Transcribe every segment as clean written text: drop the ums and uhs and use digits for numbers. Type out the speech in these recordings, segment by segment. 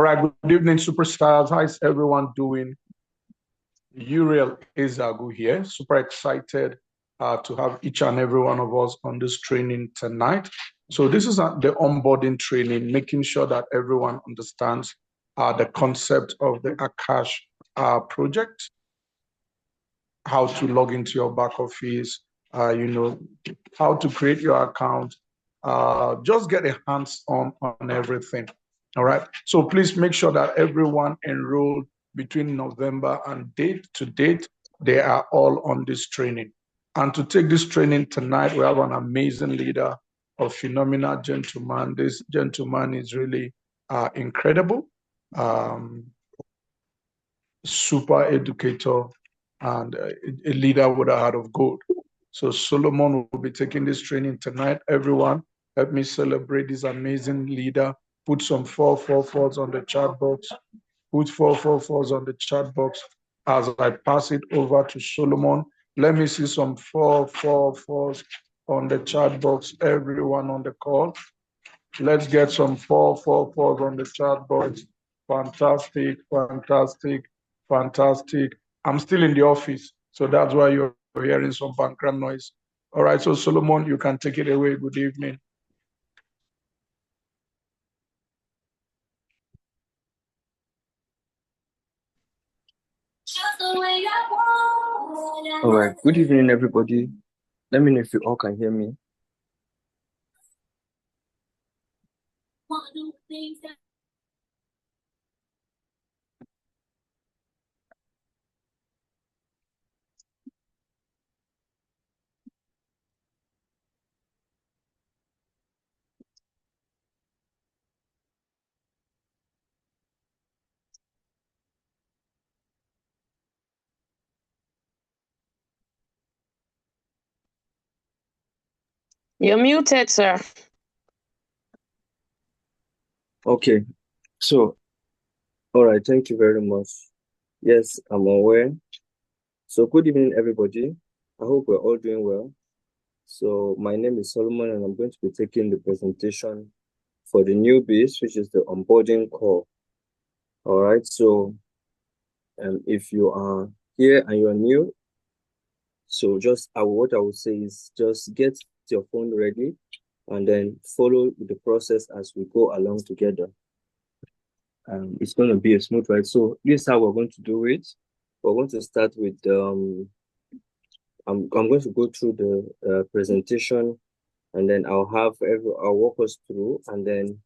right, good evening, superstars. How's everyone doing? Uriel Ezagu here. Super excited to have each and every one of us on this training tonight. So this is the onboarding training, making sure that everyone understands the concept of the Akashx project, how to log into your back office, how to create your account, just get a hands on everything. All right. So please make sure that everyone enrolled between November and date to date, they are all on this training. And to take this training tonight, we have an amazing leader, a phenomenal gentleman. This gentleman is really incredible, super educator, and a leader with a heart of gold. So Solomon will be taking this training tonight. Everyone, help me celebrate this amazing leader. Put some 444s on the chat box. Put 444s on the chat box as I pass it over to Solomon. Let me see some 444s on the chat box. Everyone on the call. Let's get some 444s on the chat box. Fantastic, fantastic, fantastic. I'm still in the office, so that's why you're hearing some background noise. All right, so Solomon, you can take it away. Good evening. All right, good evening, everybody. Let me know if you all can hear me. You're muted, sir. Okay, so, all right, thank you very much. Yes, I'm aware. So, good evening, everybody. I hope we're all doing well. So, my name is Solomon, and I'm going to be taking the presentation for the newbies, which is the onboarding call. All right, so if you are here and you're new, so just what I would say is just get your phone ready and then follow the process as we go along together. It's going to be a smooth ride. So this is how we're going to do it. We're going to start with I'm going to go through the presentation, and then I'll walk us through, and then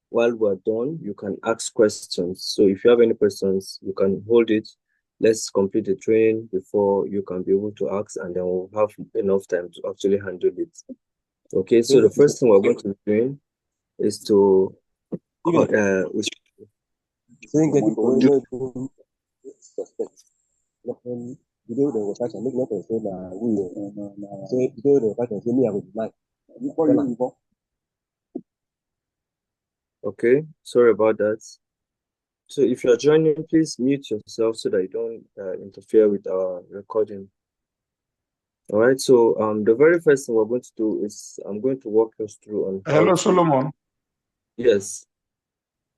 while we're done, you can ask questions. So if you have any questions, you can hold it. Let's complete the training before you can be able to ask, and then we'll have enough time to actually handle it. Okay, so the first thing we're going to be doing is to Okay, sorry about that. So if you're joining, please mute yourself so that you don't interfere with our recording. All right, so the very first thing we're going to do is I'm going to walk us through on Hello, Solomon. Yes.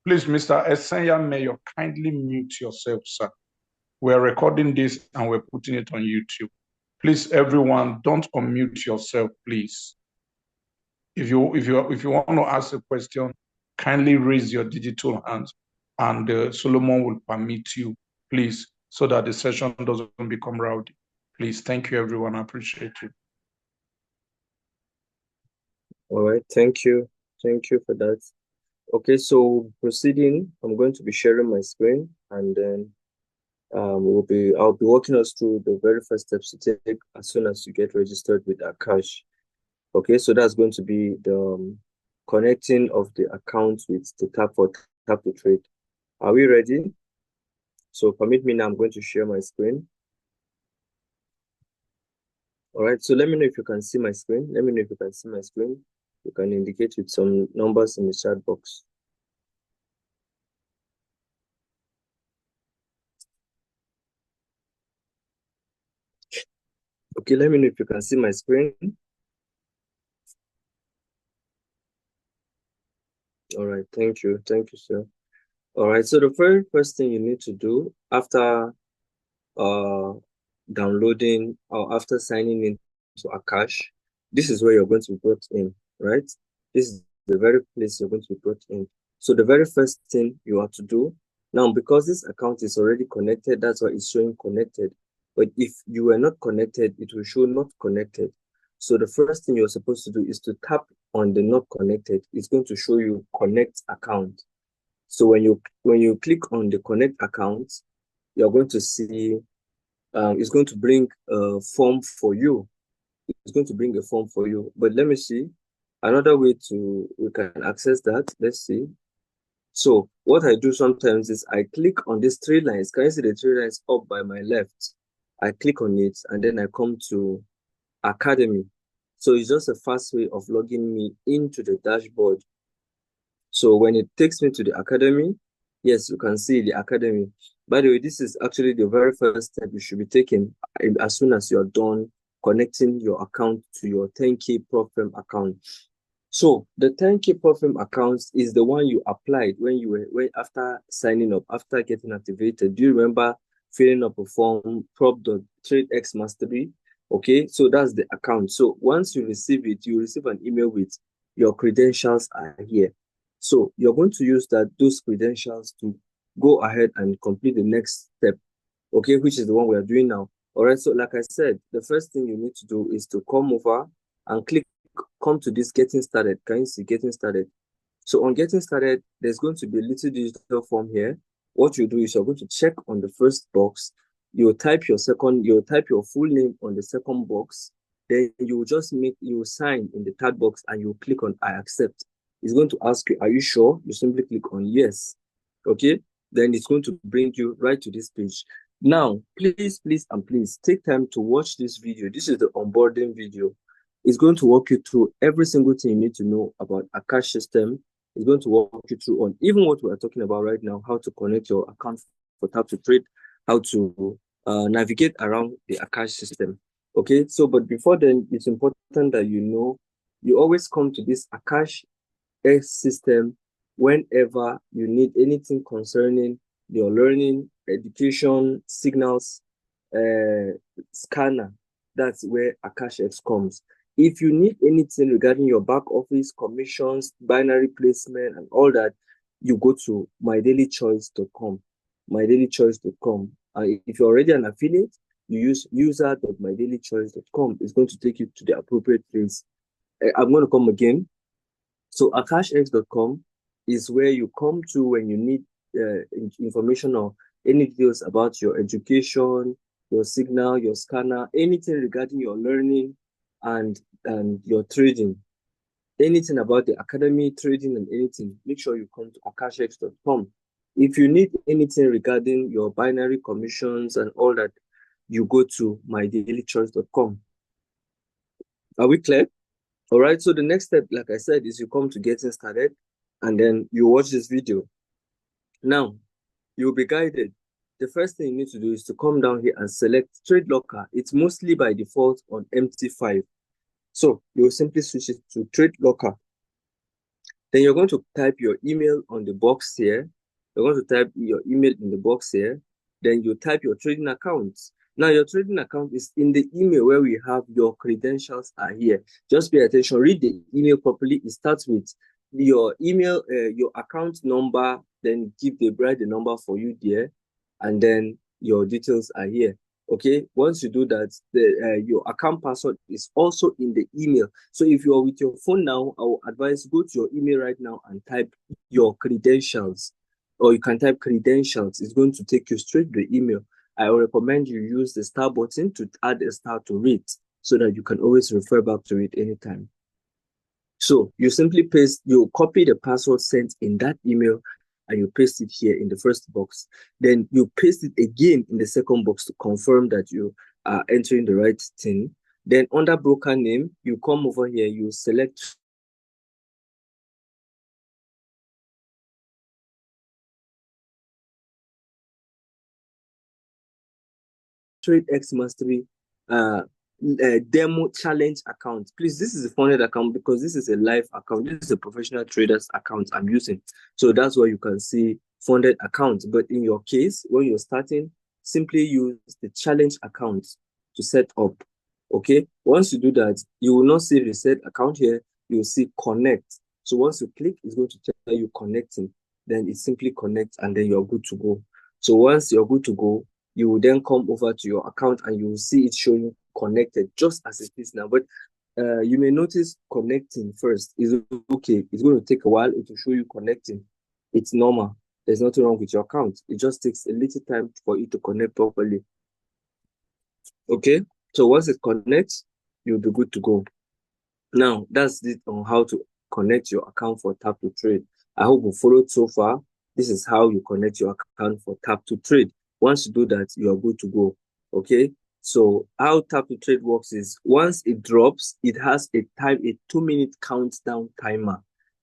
Please, Mr. Essenya, may you kindly mute yourself, sir. We're recording this and we're putting it on YouTube. Please, everyone, don't unmute yourself, please. If you want to ask a question, kindly raise your digital hand, and Solomon will permit you, please, so that the session doesn't become rowdy. Please, thank you, everyone. I appreciate you. All right, thank you. Thank you for that. Okay, so proceeding, I'm going to be sharing my screen, and then I'll be walking us through the very first steps to take as soon as you get registered with Akashx. Okay, so that's going to be the connecting of the account with the tap to trade. Are we ready? So permit me now, I'm going to share my screen. All right, so let me know if you can see my screen. Let me know if you can see my screen. You can indicate with some numbers in the chat box. Okay, let me know if you can see my screen. All right, thank you, sir. All right. So the very first thing you need to do after downloading or after signing into Akashx, this is where you're going to be brought in, right? This is the very place you're going to be brought in. So the very first thing you have to do now, because this account is already connected, that's why it's showing connected. But if you were not connected, it will show not connected. So the first thing you're supposed to do is to tap on the not connected. It's going to show you connect account. So when you click on the connect account, you're going to see it's going to bring a form for you. It's going to bring a form for you. But let me see another way we can access that. Let's see. So what I do sometimes is I click on these three lines. Can you see the three lines up by my left? I click on it and then I come to Academy. So it's just a fast way of logging me into the dashboard. So when it takes me to the Academy, yes, you can see the Academy. By the way, this is actually the very first step you should be taking as soon as you're done connecting your account to your 10K PropFirm account. So the 10K PropFirm account is the one you applied when after signing up, after getting activated. Do you remember filling up a form, prop.tradex mastery? Okay, so that's the account. So once you receive it, you receive an email with your credentials are here. So you're going to use those credentials to go ahead and complete the next step, okay, which is the one we are doing now. All right, so like I said, the first thing you need to do is to come over and come to this getting started. Can you see getting started? So on getting started, there's going to be a little digital form here. What you do is you're going to check on the first box. You'll type your full name on the second box. Then you sign in the third box and you click on I accept. It's going to ask you, are you sure? You simply click on yes. Okay. Then it's going to bring you right to this page. Now, please take time to watch this video. This is the onboarding video. It's going to walk you through every single thing you need to know about Akashx system. It's going to walk you through on even what we're talking about right now, how to connect your account for tap to trade, how to navigate around the Akashx system. Okay, so but before then, it's important that you always come to this Akashx system whenever you need anything concerning your learning, education, signals, scanner. That's where Akashx comes. If you need anything regarding your back office, commissions, binary placement, and all that, you go to mydailychoice.com. Mydailychoice.com. If you're already an affiliate, you use user.mydailychoice.com. It's going to take you to the appropriate place. I'm going to come again. So akashx.com is where you come to when you need information or any details about your education, your signal, your scanner, anything regarding your learning and your trading, anything about the academy, trading and anything, make sure you come to akashx.com. If you need anything regarding your binary commissions and all that, you go to mydailychoice.com. Are we clear? All right, so the next step, like I said, is you come to getting started and then you watch this video. Now, you'll be guided. The first thing you need to do is to come down here and select Trade Locker. It's mostly by default on MT5. So you'll simply switch it to Trade Locker. Then you're going to type your email on the box here. You're going to type your email in the box here. Then you type your trading account. Now your trading account is in the email where we have your credentials are here. Just pay attention, read the email properly. It starts with your email, your account number, then write the number for you there, and then your details are here. Okay, once you do that, your account password is also in the email. So if you're with your phone now, I will advise go to your email right now and type your credentials, or you can type credentials. It's going to take you straight to the email. I will recommend you use the star button to add a star to it so that you can always refer back to it anytime. So you simply you copy the password sent in that email and you paste it here in the first box. Then you paste it again in the second box to confirm that you are entering the right thing. Then under broker name, you come over here, you select TradeX Mastery demo challenge account. Please, this is a funded account because this is a live account. This is a professional trader's account I'm using. So that's why you can see funded account. But in your case, when you're starting, simply use the challenge account to set up. Okay, once you do that, you will not see reset account here, you will see connect. So once you click, it's going to tell you connecting. Then it simply connects and then you're good to go. So once you're good to go, you will then come over to your account and you will see it showing connected just as it is now. But you may notice connecting first is okay. It's going to take a while. It will show you connecting. It's normal. There's nothing wrong with your account. It just takes a little time for it to connect properly. Okay, so once it connects, you'll be good to go. Now, that's it on how to connect your account for Tap to Trade. I hope you followed so far. This is how you connect your account for Tap to Trade. Once you do that, you are good to go. Okay, so how Tap to Trade works is once it drops, it has a 2-minute countdown timer.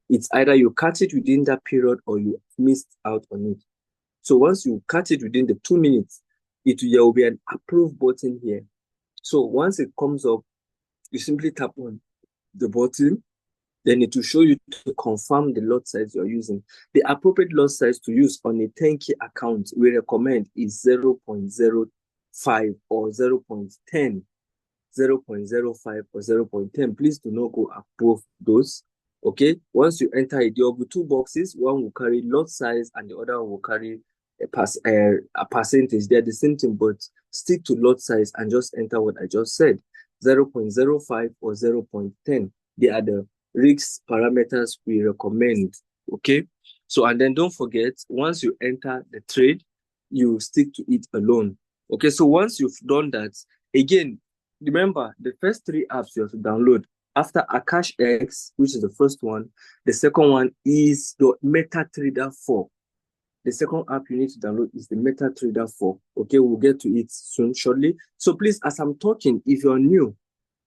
It's either you catch it within that period or you missed out on it. So once you catch it within the 2 minutes, there will be an approve button here. So once it comes up, you simply tap on the button, then it will show you to confirm the lot size you're using. The appropriate lot size to use on a 10K account we recommend is 0.05 or 0.10, 0.05 or 0.10. Please do not go above those. Okay, once you enter it, there will be 2 boxes. One will carry lot size and the other one will carry a percentage. They're the same thing, but stick to lot size and just enter what I just said, 0.05 or 0.10. They are the risk parameters we recommend. Okay, so and then don't forget, once you enter the trade, you stick to it alone. Okay, so once you've done that, again, remember the first 3 apps you have to download after Akashx, which is the first one. The second one is the MetaTrader 4. The second app you need to download is the MetaTrader 4. Okay, we'll get to it soon, shortly. So please, as I'm talking, if you're new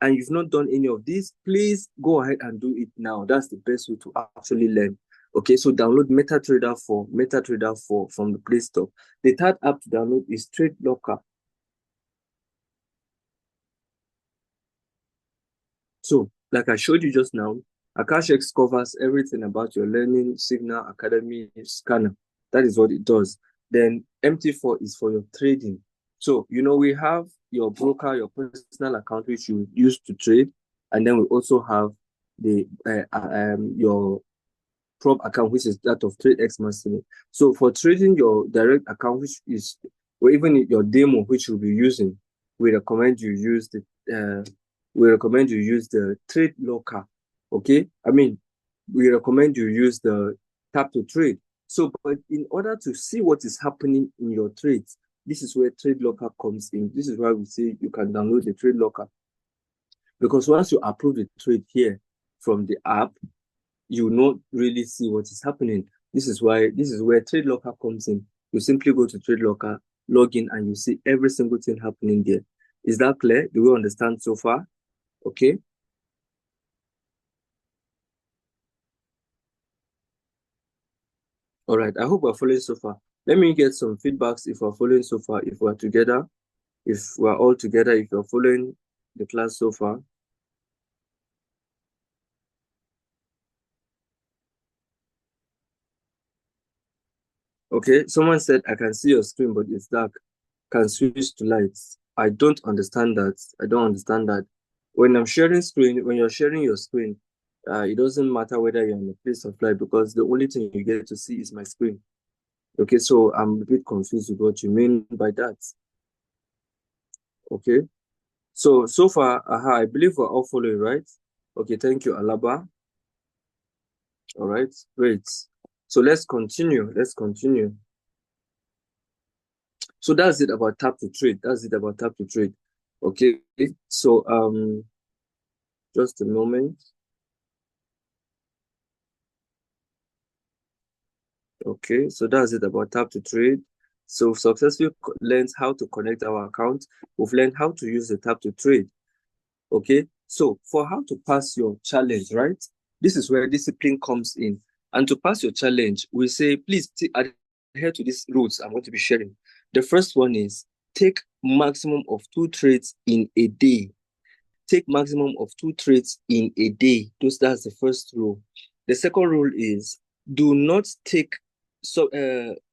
and you've not done any of these, please go ahead and do it now. That's the best way to actually learn. Okay, so download MetaTrader 4 from the Play Store. The third app to download is Trade Locker. So, like I showed you just now, Akashx covers everything about your learning, Signal, Academy, Scanner. That is what it does. Then MT4 is for your trading. So, we have your broker, your personal account, which you use to trade. And then we also have your prop account, which is that of TradeX Mastery. So for trading your direct account, which is, or even your demo, which you'll be using, we recommend you use the Trade Locker. Okay, we recommend you use the Tap to Trade. So, but in order to see what is happening in your trades, this is where Trade Locker comes in. This is why we say you can download the Trade Locker, because once you approve the trade here from the app, you will not really see what is happening. This is where Trade Locker comes in. You simply go to Trade Locker, log in, and you see every single thing happening there. Is that clear? Do we understand so far? Okay. All right. I hope we're following so far. Let me get some feedbacks if we're following so far, if we're together, if we're all together, if you're following the class so far. Okay, someone said, I can see your screen, but it's dark. Can switch to lights. I don't understand that. When you're sharing your screen, it doesn't matter whether you're in a place of light, because the only thing you get to see is my screen. Okay, so I'm a bit confused with what you mean by that. Okay, so far, I believe we're all following, right? Okay, thank you, Alaba. All right, great. So let's continue. So that's it about Tap to Trade. Okay, so just a moment. Okay, so that's it about Tap to Trade. So we've successfully learned how to connect our account. We've learned how to use the Tap to Trade. Okay, so for how to pass your challenge, right? This is where discipline comes in. And to pass your challenge, we say, please adhere to these rules I'm going to be sharing. The first one is take maximum of 2 trades in a day. Take maximum of 2 trades in a day. That's the first rule. The second rule is do not take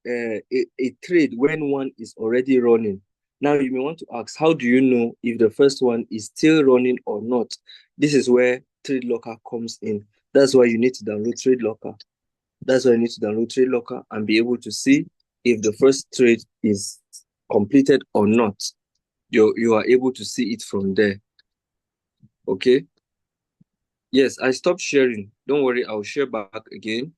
a trade when one is already running. Now you may want to ask, how do you know if the first one is still running or not? This is where Trade Locker comes in. That's why you need to download Trade Locker. That's why you need to download Trade Locker and be able to see if the first trade is completed or not. You are able to see it from there. Okay. Yes, I stopped sharing. Don't worry, I'll share back again.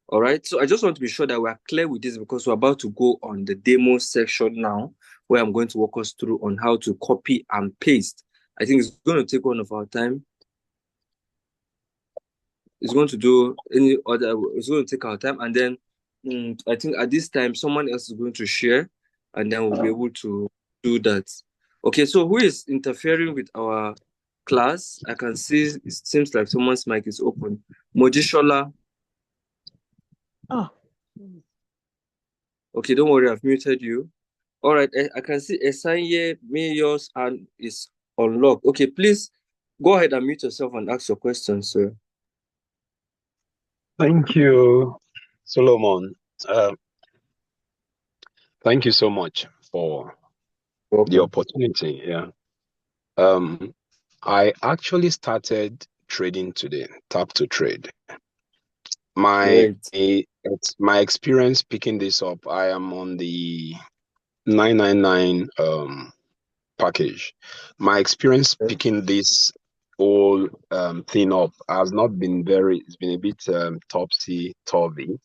All right. So I just want to be sure that we are clear with this because we're about to go on the demo section now, where I'm going to walk us through on how to copy and paste. I think it's going to take one of our time. It's going to do any other, it's going to take our time. And then I think at this time, someone else is going to share and then we'll be able to do that. Okay. So who is interfering with our class? I can see it seems like someone's mic is open. Mojishola. Oh. Okay, don't worry, I've muted you. All right, I can see Esanye Mayors and is unlocked. Okay, please go ahead and mute yourself and ask your question, sir. Thank you, Solomon. Thank you so much for the opportunity. Yeah. I actually started trading today, tap to trade. My experience picking this up, I am on the 999 package. My experience picking this whole thing up has not been it's been a bit topsy-turvy,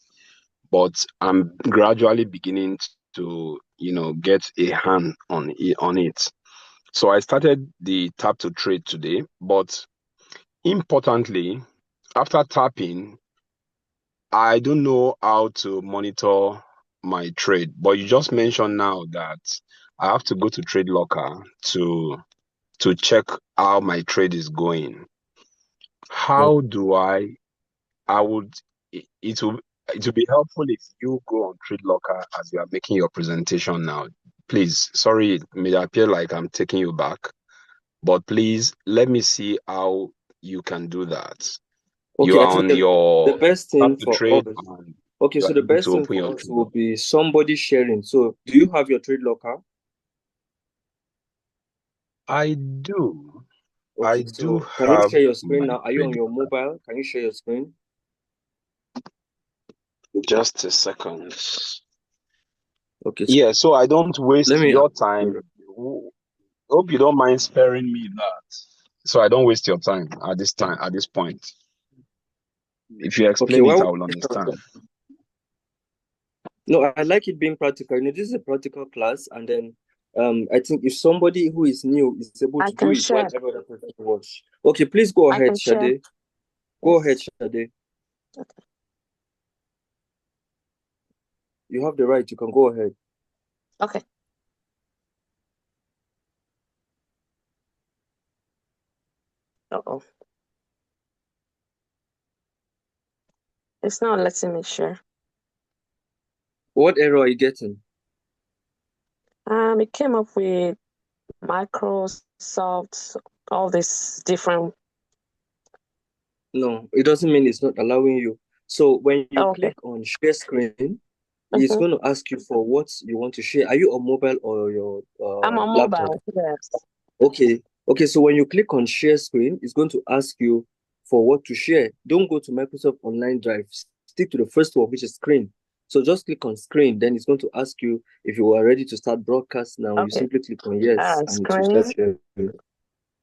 but I'm gradually beginning to, get a hand on it. So I started the tap to trade today, but importantly, after tapping, I don't know how to monitor my trade, but you just mentioned now that I have to go to Trade Locker to check how my trade is going. How do it will be helpful if you go on Trade Locker as you are making your presentation now. Please, sorry, it may appear like I'm taking you back, but please let me see how you can do that. Okay, you are on your the best thing for trade. Okay, so the best thing for us will be somebody sharing. So do you have your Trade Locker? I do. Okay, I do can you have share your screen now? Are you on Trade your Locker. mobile? Can you share your screen? Just a second. Okay. Yeah, so I don't waste your time. Hope you don't mind sparing me that. So I don't waste your time at this point. If you explain it, I will understand. No, I like it being practical. This is a practical class, and then I think if somebody who is new is able to do it while every other person watch. Okay, please go ahead, Shade. Go ahead, Shade. Okay. You have the right. You can go ahead. Okay. Uh-oh. It's not letting me share. What error are you getting? It came up with Microsoft, all this different. No, it doesn't mean it's not allowing you. So when you click on share screen, it's going to ask you for what you want to share. Are you on mobile or your I'm on laptop? mobile, yes. Okay, so when you click on share screen, it's going to ask you for what to share. Don't go to Microsoft Online Drive. Stick to the first one, which is screen. So just click on screen. Then it's going to ask you if you are ready to start broadcast now. You simply click on yes, and screen, it will start sharing.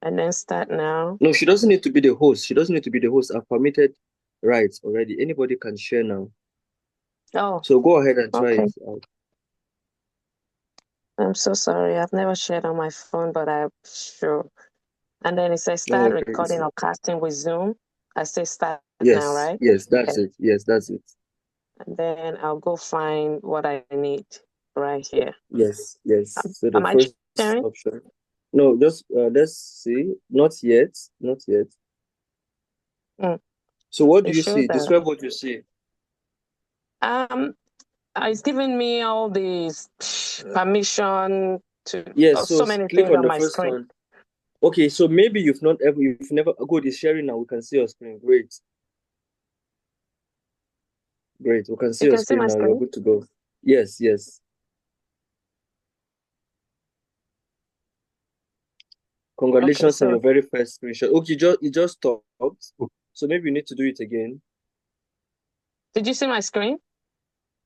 And then start now. No, she doesn't need to be the host. She doesn't need to be the host. I've permitted rights already. Anybody can share now. Oh. So go ahead and try it out. I'm so sorry. I've never shared on my phone, but I'm sure. And then it says start recording or casting with Zoom. I say start now, right? Yes, that's it. Yes, that's it. And then I'll go find what I need right here. Yes. So the first option. No, just let's see. Not yet. So what do you see? Describe what you see. It's giving me all these permission to so many click things on the my first screen. one. Okay, so maybe you've never good is sharing now. We can see your screen. Great. We can see your screen now. You're good to go. Yes, yes. Congratulations on your very first screenshot. Okay, it just stopped. So maybe you need to do it again. Did you see my screen?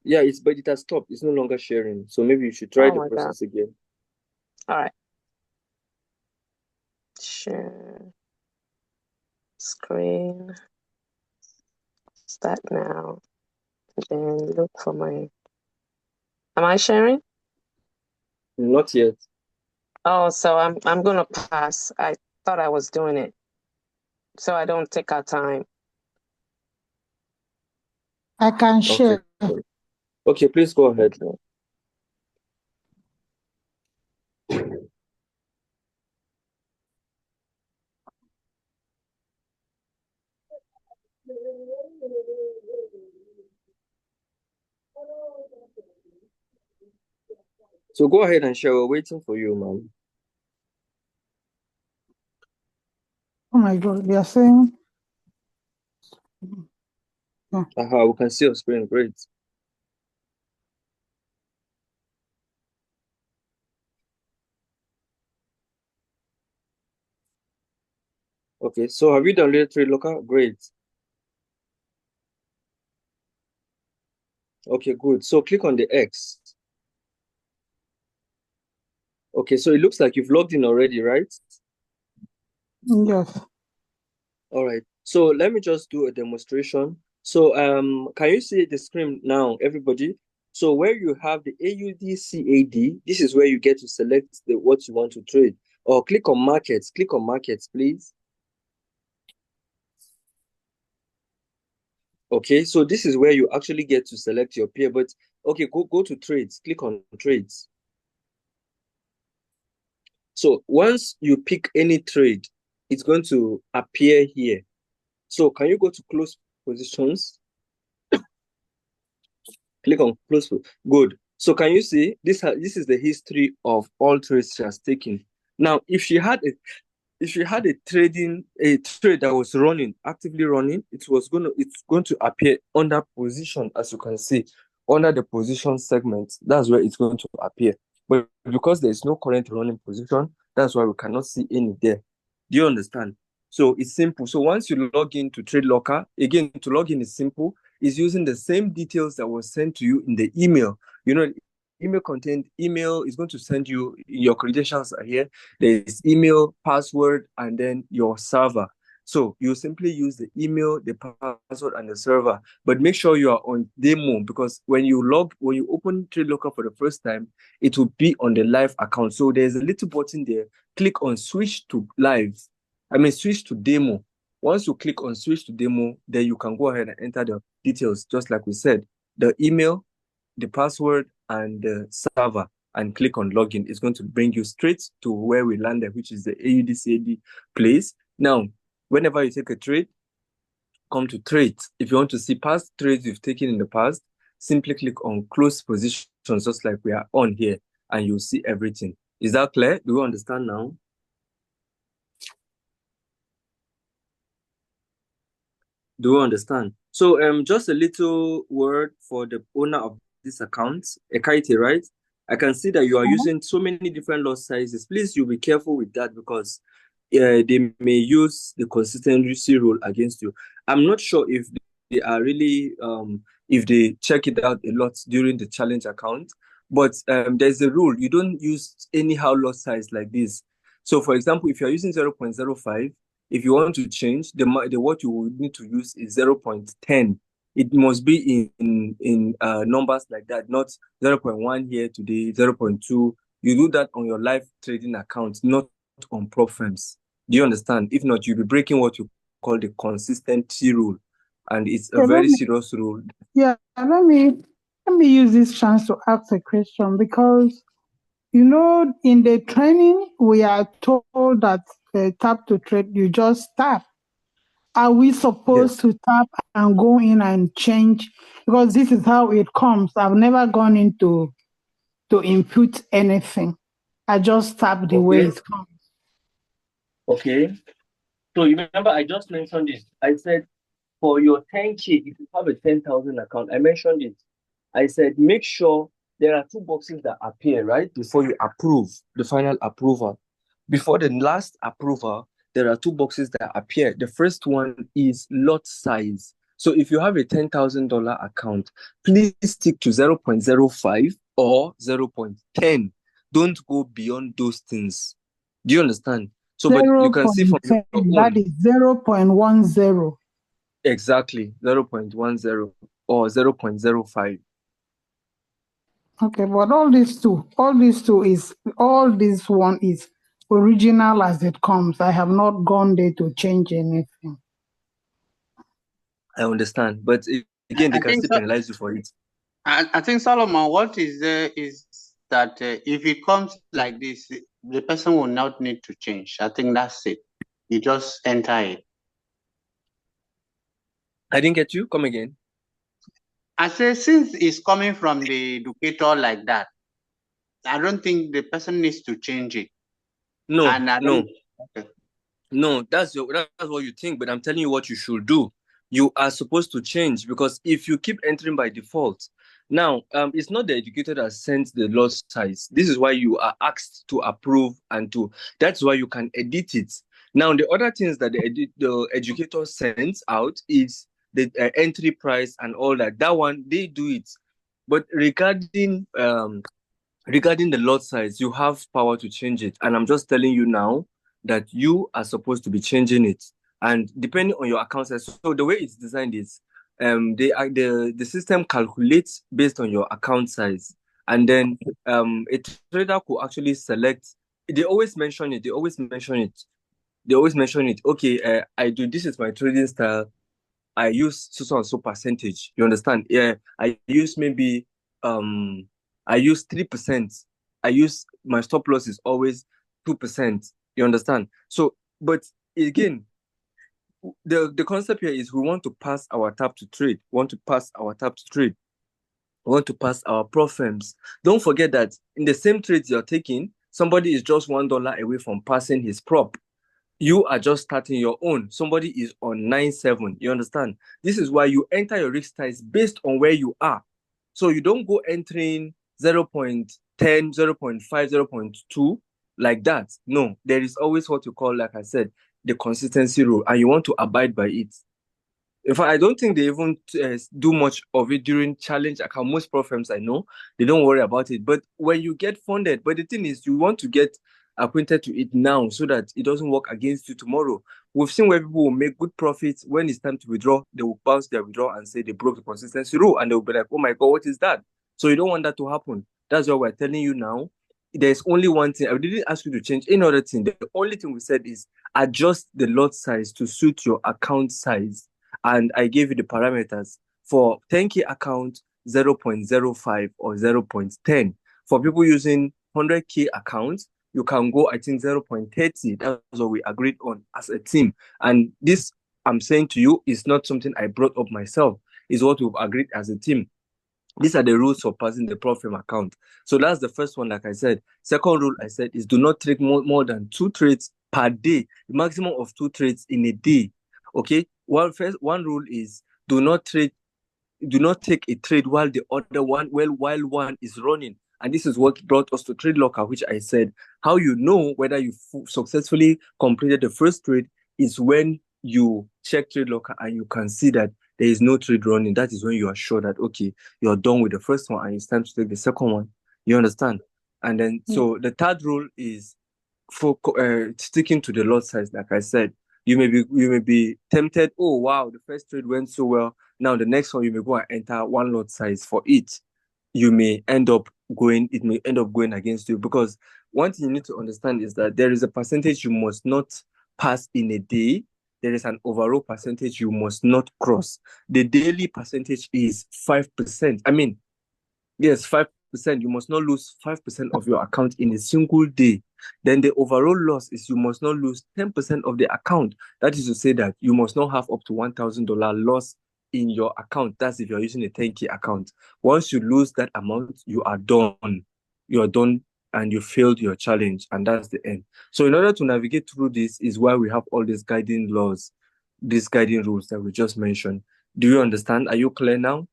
Yeah, but it has stopped. It's no longer sharing. So maybe you should try the process again. All right. Share screen. Start now. And then look for my. Am I sharing? Not yet. Oh, so I'm gonna pass. I thought I was doing it, so I don't take our time. I can share. Okay, please go ahead. Okay. So go ahead and share. We're waiting for you, ma'am. Oh my God, they are saying. We can see your screen. Great. Okay, so have you downloaded Trade Locker? Great. Okay, good. So click on the X. Okay, so it looks like you've logged in already, right? Yes. All right. So let me just do a demonstration. So can you see the screen now, everybody? So where you have the AUD this is where you get to select what you want to trade. Or click on markets. Click on markets, please. Okay, so this is where you actually get to select your pair. But okay, go to trades. Click on trades. So once you pick any trade, it's going to appear here. So can you go to close positions? Click on close. Good. So can you see this is the history of all trades she has taken. Now, if she had a trade that was actively running, it's going to appear under position, as you can see, under the position segment. That's where it's going to appear. But because there is no current running position, that's why we cannot see any there. Do you understand? So it's simple. So once you log into Trade Locker, again, to log in is simple. It's using the same details that was sent to you in the email. Email is going to send you your credentials are here. There is email, password, and then your server. So you simply use the email, the password, and the server. But make sure you are on demo, because when you open Trade Locker for the first time, it will be on the live account. So there's a little button there. Click on switch to live. Switch to demo. Once you click on switch to demo, then you can go ahead and enter the details, just like we said, the email, the password, and the server, and click on login. It's going to bring you straight to where we landed, which is the AUDCAD place. Now, whenever you take a trade, come to trades. If you want to see past trades you've taken in the past, simply click on close positions, just like we are on here, and you'll see everything. Is that clear? Do you understand now? Do you understand? So just a little word for the owner of this account, Ekaite, right? I can see that you are using so many different lot sizes. Please, you be careful with that, because they may use the consistency rule against you. I'm not sure if they are really if they check it out a lot during the challenge account, but there's a rule. You don't use anyhow lot size like this. So for example, if you're using 0.05, if you want to change, the what you would need to use is 0.10. It must be in numbers like that, not 0.1 here today, 0.2. You do that on your live trading account, not on prop firms. Do you understand? If not, you'll be breaking what you call the consistency rule, and it's a very serious rule. Yeah, let me use this chance to ask a question, because in the training we are told that tap to trade, you just tap. Are we supposed to tap and go in and change? Because this is how it comes. I've never gone into to input anything. I just tap the way it comes. Okay. So you remember I just mentioned it. I said for your 10K, if you have a 10,000 account, I mentioned it. I said, make sure there are two boxes that appear, right? Before you approve, the final approval. Before the last approval, there are two boxes that appear. The first one is lot size. So if you have a $10,000 account, please stick to 0.05 or 0.10. Don't go beyond those things. Do you understand? So, but you can see from your own. That is 0.10. Exactly, 0.10 or 0.05. Okay, but all this one is original as it comes. I have not gone there to change anything. I understand, but again, they I can think still penalize you for it. I think, Solomon, what is there is that if it comes like this, the person will not need to change. I think that's it. You just enter it. I didn't get you. Come again. I say, since it's coming from the educator like that, I don't think the person needs to change it. No, And okay. No, that's what you think, but I'm telling you what you should do. You are supposed to change, because if you keep entering by default, now it's not the educator that sends the lot size. This is why you are asked to approve that's why you can edit it. Now, the other things that the educator sends out is the entry price and all that. That one, they do it. But regarding the lot size, you have power to change it. And I'm just telling you now that you are supposed to be changing it. And depending on your account size, so the way it's designed is the system calculates based on your account size. And then a trader could actually select, they always mention it. Okay, I do, this is my trading style. I use so and so percentage. You understand? Yeah, I use maybe I use 3%. I use, my stop loss is always 2%. You understand? So, but again, the concept here is we want to pass our tap to trade. We want to pass our prop firms. Don't forget that in the same trades you're taking, somebody is just $1 away from passing his prop. You are just starting your own. Somebody is on 9.7. You understand? This is why you enter your risk size based on where you are. So you don't go entering 0.10, 0.5, 0.2 like that. No, there is always what you call, like I said, the consistency rule, and you want to abide by it. In fact, I don't think they even do much of it during challenge account. Most prop firms I know, they don't worry about it. But when you get funded, but the thing is, you want to get acquainted to it now so that it doesn't work against you tomorrow. We've seen where people will make good profits. When it's time to withdraw, they will bounce their withdrawal and say they broke the consistency rule, and they'll be like, oh my God, what is that? So you don't want that to happen. That's why we're telling you now. There's only one thing. I didn't ask you to change any other thing. The only thing we said is adjust the lot size to suit your account size. And I gave you the parameters for 10K account, 0.05 or 0.10. For people using 100K accounts, you can go, I think, 0.30. That's what we agreed on as a team. And this, I'm saying to you, is not something I brought up myself. It's what we've agreed as a team. These are the rules for passing the prop firm account. So that's the first one, like I said. Second rule I said is do not trade more than 2 trades per day. The maximum of 2 trades in a day. Okay? One rule is do not take a trade while one is running. And this is what brought us to Trade Locker, which I said, how you know whether you successfully completed the first trade is when you check Trade Locker and you can see that there is no trade running. That is when you are sure that, okay, you're done with the first one and it's time to take the second one. You understand? And then, so the third rule is for sticking to the lot size, like I said. You may be tempted, oh wow, the first trade went so well. Now the next one, you may go and enter one lot size for it. It may end up going against you, because one thing you need to understand is that there is a percentage you must not pass in a day. There is an overall percentage you must not cross. The daily percentage is 5%. I mean, yes, 5%. You must not lose 5% of your account in a single day. Then the overall loss is you must not lose 10% of the account. That is to say that you must not have up to $1,000 loss in your account. That's if you're using a 10K account. Once you lose that amount, you are done. You are done and you failed your challenge, and that's the end. So in order to navigate through this is why we have all these guiding laws, these guiding rules that we just mentioned. Do you understand? Are you clear now?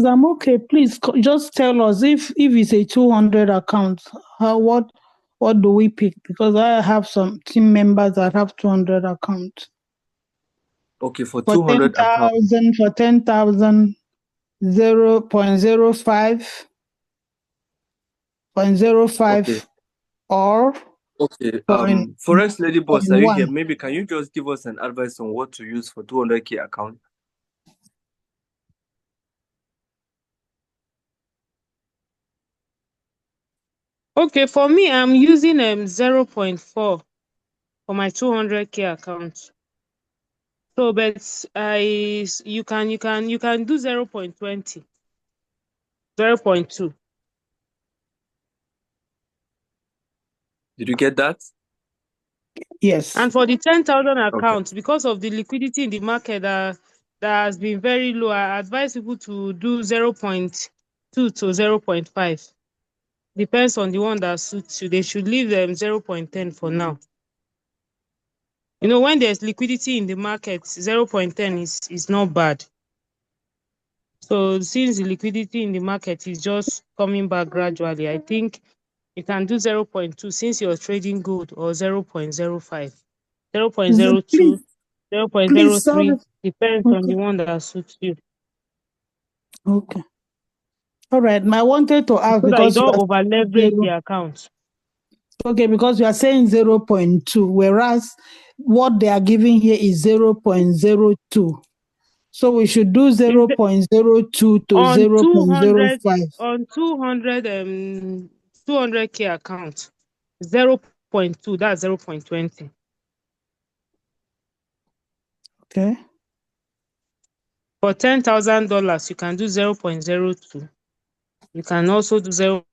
I'm okay. Please just tell us if it's a 200 account, what do we pick? Because I have some team members that have 200 accounts. Okay, for 200 accounts. For 10,000, 0.05, 0.05 Okay. or Okay. Forex Lady Boss, are you here? Maybe can you just give us an advice on what to use for 200K account? Okay, for me, I'm using 0.4 for my 200K account. So, but you can do 0.20, 0.2. Did you get that? Yes. And for the 10,000 account, because of the liquidity in the market that has been very low, I advise people to do 0.2 to 0.5. Depends on the one that suits you. They should leave them 0.10 for now. You know, when there's liquidity in the market, 0.10 is not bad. So since the liquidity in the market is just coming back gradually, I think you can do 0.2 since you're trading gold, or 0.05, 0.02, 0.03, depends on the one that suits you. Okay. All right. I wanted to ask so that you because don't over leverage the account. Okay, because you are saying 0.2, whereas what they are giving here is 0.02. So we should do 0.02 to 0.05. On 200K account, 0.2, that's 0.20. Okay. For $10,000, you can do 0.02. You can also do 0.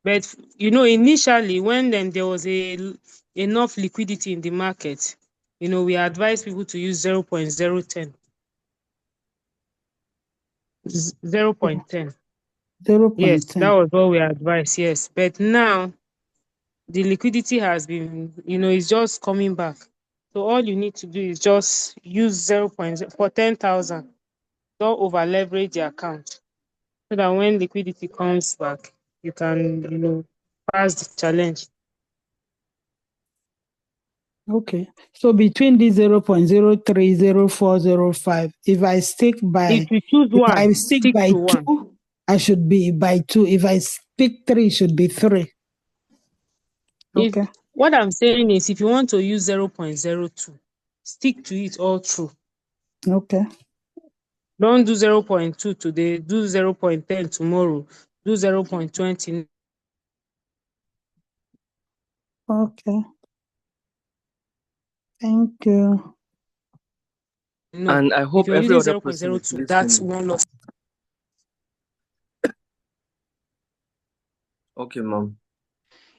But initially when there was enough liquidity in the market, we advise people to use 0.010. 0.10. 0.10. Yes, that was what we advise. Yes, but now the liquidity has been, it's just coming back. So all you need to do is just use 0.0 for 10,000. Don't over leverage the account, so that when liquidity comes back, you can, pass the challenge. Okay. So between the 0.03, 0.04, 0.5, if I stick by, If you choose one, I stick stick by to 2, one. I should be by 2. If I stick 3, it should be 3. Okay. What I'm saying is, if you want to use 0.02, stick to it all through. Okay. Don't do 0.2 today, do 0.10 tomorrow, do 0.20. Okay. Thank you. No. And I hope every other person is 0.02, that's listening. one loss. Okay, Mom.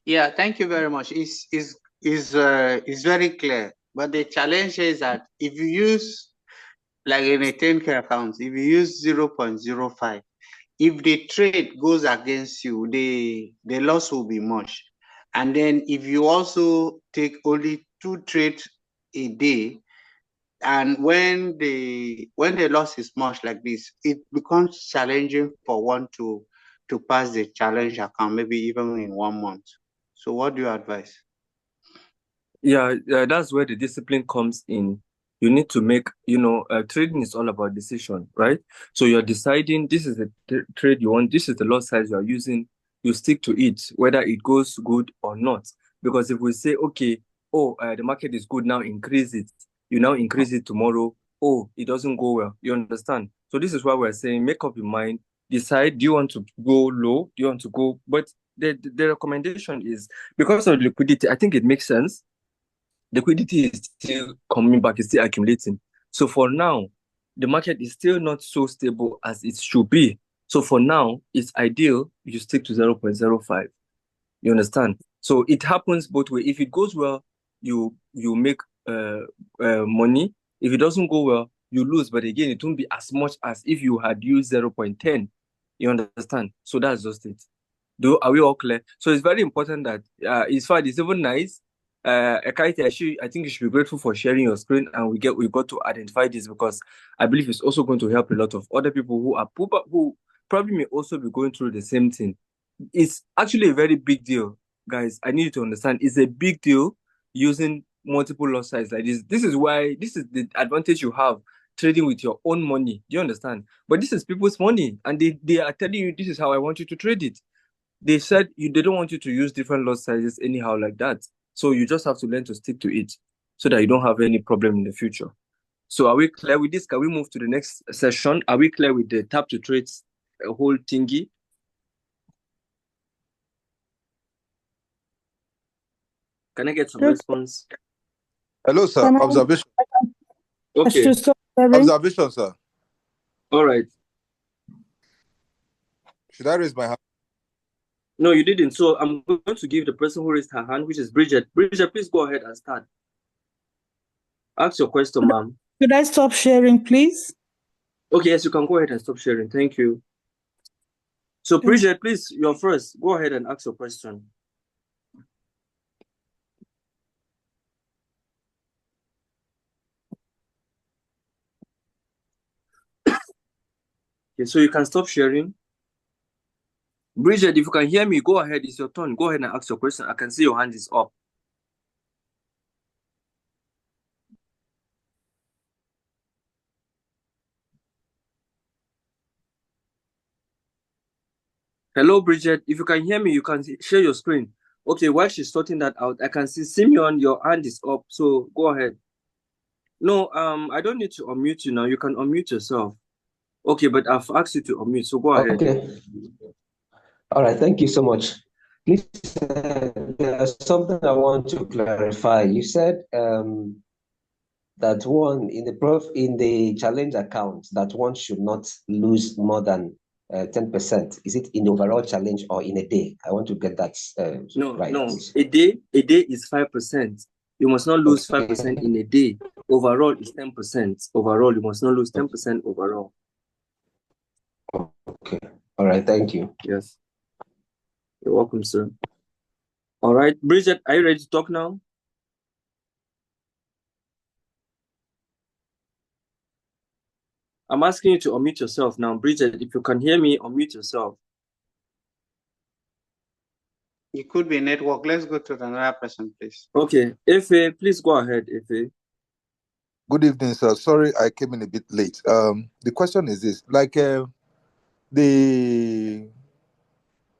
Yeah, thank you very much. It's very clear. But the challenge is that if you use, like in a 10K account, if you use 0.05, if the trade goes against you, the loss will be much. And then if you also take only 2 trades a day, and when the loss is much like this, it becomes challenging for one to pass the challenge account, maybe even in 1 month. So what do you advise? Yeah, that's where the discipline comes in. You need to make, trading is all about decision, right? So you're deciding this is the trade you want, this is the lot size you are using, you stick to it, whether it goes good or not. Because if we say, okay, the market is good now, increase it, you now increase it tomorrow, it doesn't go well, you understand? So this is why we're saying, make up your mind, decide, do you want to go low, do you want to go, but the recommendation is, because of liquidity, I think it makes sense. Liquidity is still coming back, it's still accumulating. So for now, the market is still not so stable as it should be. So for now, it's ideal you stick to 0.05. You understand? So it happens both ways. If it goes well, you make money. If it doesn't go well, you lose, but again, it won't be as much as if you had used 0.10. You understand? So that's just it. Are we all clear? So it's very important that it's fine. It's even nice. Ekaite, I think you should be grateful for sharing your screen, and we got to identify this because I believe it's also going to help a lot of other people who probably may also be going through the same thing. It's actually a very big deal, guys. I need you to understand. It's a big deal using multiple lot size like this. This is the advantage you have trading with your own money. Do you understand? But this is people's money, and they are telling you this is how I want you to trade it. They said they don't want you to use different lot sizes anyhow like that. So you just have to learn to stick to it so that you don't have any problem in the future. So are we clear with this? Can we move to the next session? Are we clear with the tap to trade whole thingy? Can I get some response? Hello, sir. Observation. Okay. Observation, sir. All right. Should I raise my hand? No, you didn't. So I'm going to give the person who raised her hand, which is Bridget. Bridget, please go ahead and start. Ask your question, ma'am. Could I stop sharing, please? Okay, yes, you can go ahead and stop sharing. Thank you. So, Bridget, please, you're first. Go ahead and ask your question. Okay, so you can stop sharing. Bridget, if you can hear me, go ahead. It's your turn. Go ahead and ask your question. I can see your hand is up. Hello, Bridget. If you can hear me, you can share your screen. Okay, while she's sorting that out, I can see Simeon, your hand is up. So go ahead. No, I don't need to unmute you now. You can unmute yourself. Okay, but I've asked you to unmute, so go ahead. Okay. All right, thank you so much. Please, there's something I want to clarify. You said that one in the challenge account that one should not lose more than 10%. Is it in the overall challenge or in a day? I want to get that right. No. Please. A day is 5%. You must not lose 5% in a day. Overall is 10%. Overall, you must not lose 10% overall. Okay. All right. Thank you. Yes. You're welcome, sir. All right. Bridget, are you ready to talk now? I'm asking you to unmute yourself now. Bridget, if you can hear me, unmute yourself. It could be network. Let's go to another person, please. Okay. Efe, please go ahead, Efe. Good evening, sir. Sorry, I came in a bit late. The question is this: like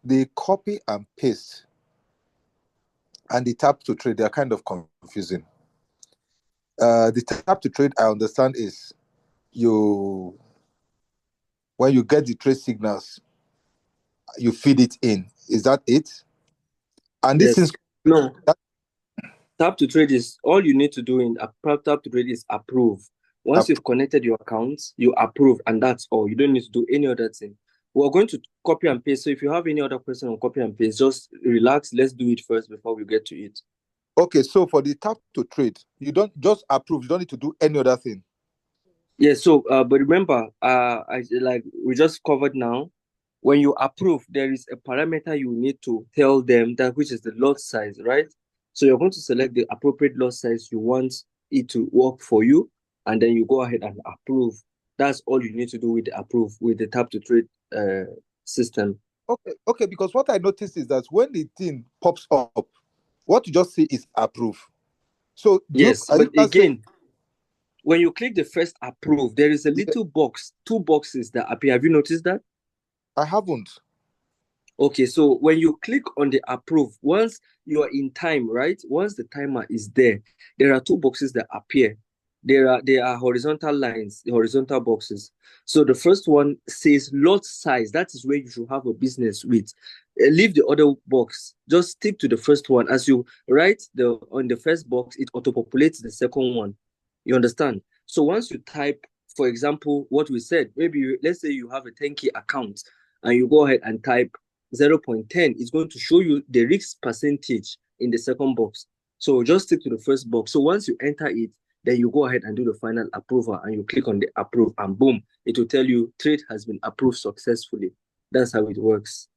the copy and paste and the tap to trade, they are kind of confusing. The tap to trade, I understand, is when you get the trade signals, you feed it in. Is that it? And this is no. Tap to trade is all you need to do in tap to trade is approve. Once you've connected your accounts, you approve, and that's all. You don't need to do any other thing. We're going to copy and paste. So if you have any other question on copy and paste, just relax. Let's do it first before we get to it. Okay, so for the tap to trade, you don't just approve. You don't need to do any other thing. Yeah. So, but remember, we just covered now. When you approve, there is a parameter you need to tell them that which is the lot size, right? So you're going to select the appropriate lot size you want it to work for you, and then you go ahead and approve. That's all you need to do with the approve with the tap to trade system. Okay, because what I noticed is that when the thing pops up, what you just see is approve. So yes, but again, when you click the first approve, there is a little box, 2 boxes that appear. Have you noticed that? I haven't. Okay, so when you click on the approve, once you are in time, right? Once the timer is there are 2 boxes that appear. There are horizontal lines, the horizontal boxes. So the first one says lot size. That is where you should have a business with. Leave the other box. Just stick to the first one. As you write on the first box, it auto-populates the second one. You understand? So once you type, for example, what we said, maybe let's say you have a 10K account and you go ahead and type 0.10, it's going to show you the risk percentage in the second box. So just stick to the first box. So once you enter it, then you go ahead and do the final approval, and you click on the approve, and boom, it will tell you trade has been approved successfully. That's how it works.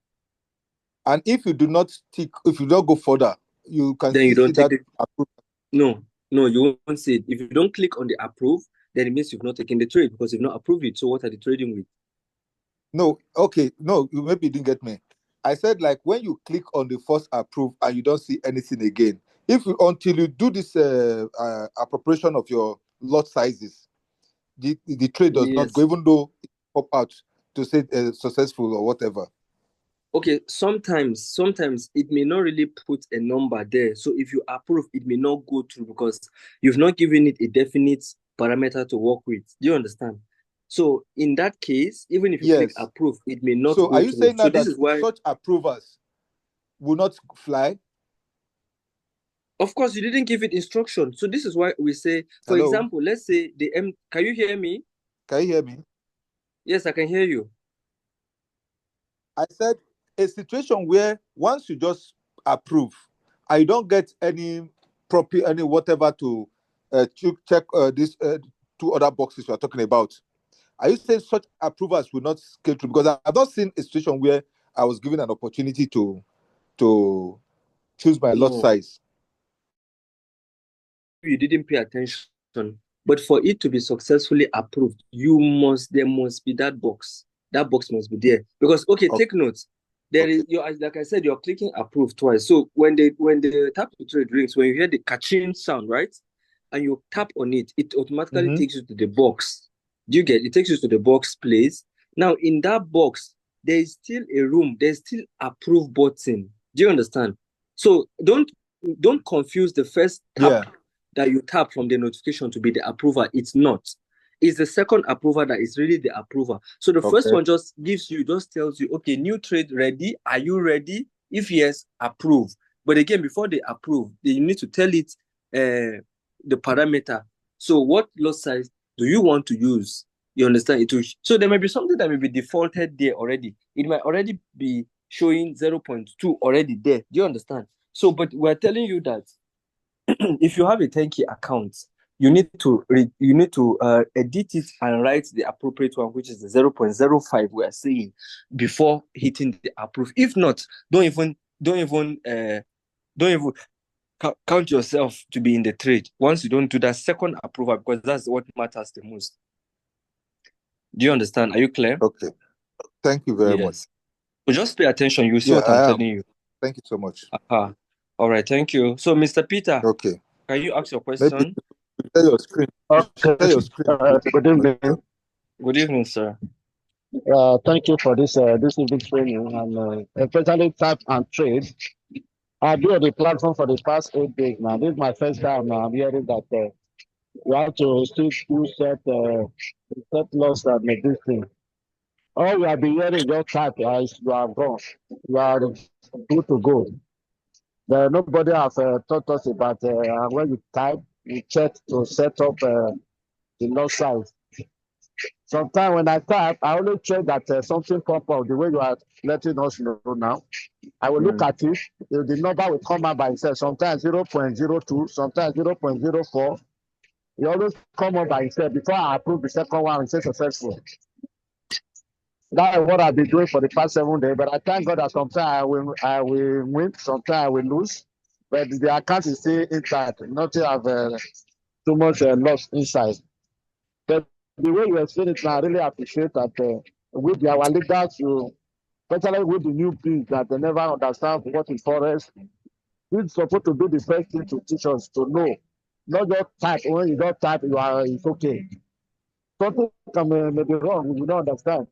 And if you do not tick, if you don't go further, you can then you don't see take that approve. No, you won't see it. If you don't click on the approve, then it means you've not taken the trade because you've not approved it. So what are they trading with? No, okay, no, you maybe didn't get me. I said, like, when you click on the first approve and you don't see anything again, until you do this appropriation of your lot sizes, the trade does not go, even though it pop out to say successful or whatever. Okay, sometimes it may not really put a number there. So if you approve, it may not go through because you've not given it a definite parameter to work with. Do you understand? So in that case, even if you click approve, it may not go through. So are you saying now that such approvers will not fly? Of course, you didn't give it instruction. So this is why we say, for example, let's say can you hear me? Can you hear me? Yes, I can hear you. I said a situation where once you just approve, I don't get any whatever to check these two other boxes we are talking about. Are you saying such approvals will not scale through? Because I've not seen a situation where I was given an opportunity to choose my lot size. You didn't pay attention, but for it to be successfully approved, there must be that box. That box must be there because take notes. There is like I said, you're clicking approve twice. So when the tap to trade rings, when you hear the catching sound, right, and you tap on it, it automatically takes you to the box. Do you get it? It takes you to the box place. Now in that box, there is still a room. There's still approve button. Do you understand? So don't confuse the first tap that you tap from the notification to be the approver. It's not. It's the second approver that is really the approver. So the first one just tells you, okay, new trade ready. Are you ready? If yes, approve. But again, before they approve, you need to tell it the parameter. So what lot size do you want to use? You understand? So there may be something that may be defaulted there already. It might already be showing 0.2 already there. Do you understand? So, but we're telling you that if you have a 10K account, you need to edit it and write the appropriate one, which is the 0.05 we are saying before hitting the approve. If not, don't even count yourself to be in the trade once you don't do that second approval, because that's what matters the most. Do you understand? Are you clear? Okay. Thank you very much. So just pay attention. You see what I'm telling you. Thank you so much. All right. Thank you. So, Mr. Peter. Okay. Can you ask your question? Maybe share your screen. Okay. Share your screen. Good evening. Good evening, sir. Thank you for this evening training, and especially tap and trade. I've been on the platform for the past 8 days now. This is my first time now. I'm hearing that you have to still do set loss and this thing. All we have been hearing is just type, as you are gone. You are good to go. Nobody has taught us about when you type, you check to set up the lot size. Sometimes when I type, I only check that something pop up the way you are letting us know now. I will look at it. The number will come out by itself. Sometimes 0.02, sometimes 0.04. It always come up by itself. Before I approve the second one, it says successful. That is what I've been doing for the past 7 days. But I thank God that sometimes I will win, sometimes I will lose. But the account is still intact. Nothing have too much loss inside. But the way you explain it now, I really appreciate that with our leaders, especially with the newbies that they never understand what is forex. It's supposed to be the first thing to teach us to know. Not just type. When you don't type, it's okay. Something may be wrong, we don't understand.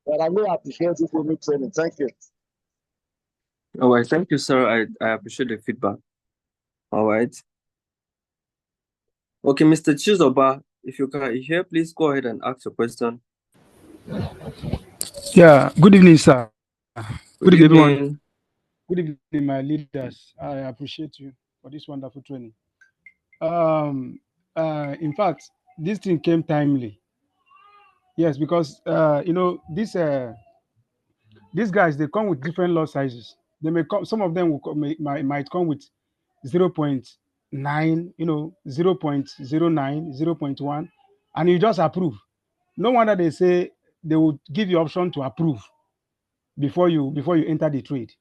But I really appreciate this unique training. Thank you. All right. Thank you, sir. I appreciate the feedback. All right. Okay, Mr. Chizoba, if you can hear, please go ahead and ask your question. Yeah, good evening, sir. Good evening, everyone. Good evening, my leaders. I appreciate you for this wonderful training. In fact, this thing came timely. Yes, because these guys, they come with different lot sizes. They may come. Some of them might come with 0.2, 9, 0.09, 0.1, and you just approve. No wonder they say they would give you option to approve before you enter the trade.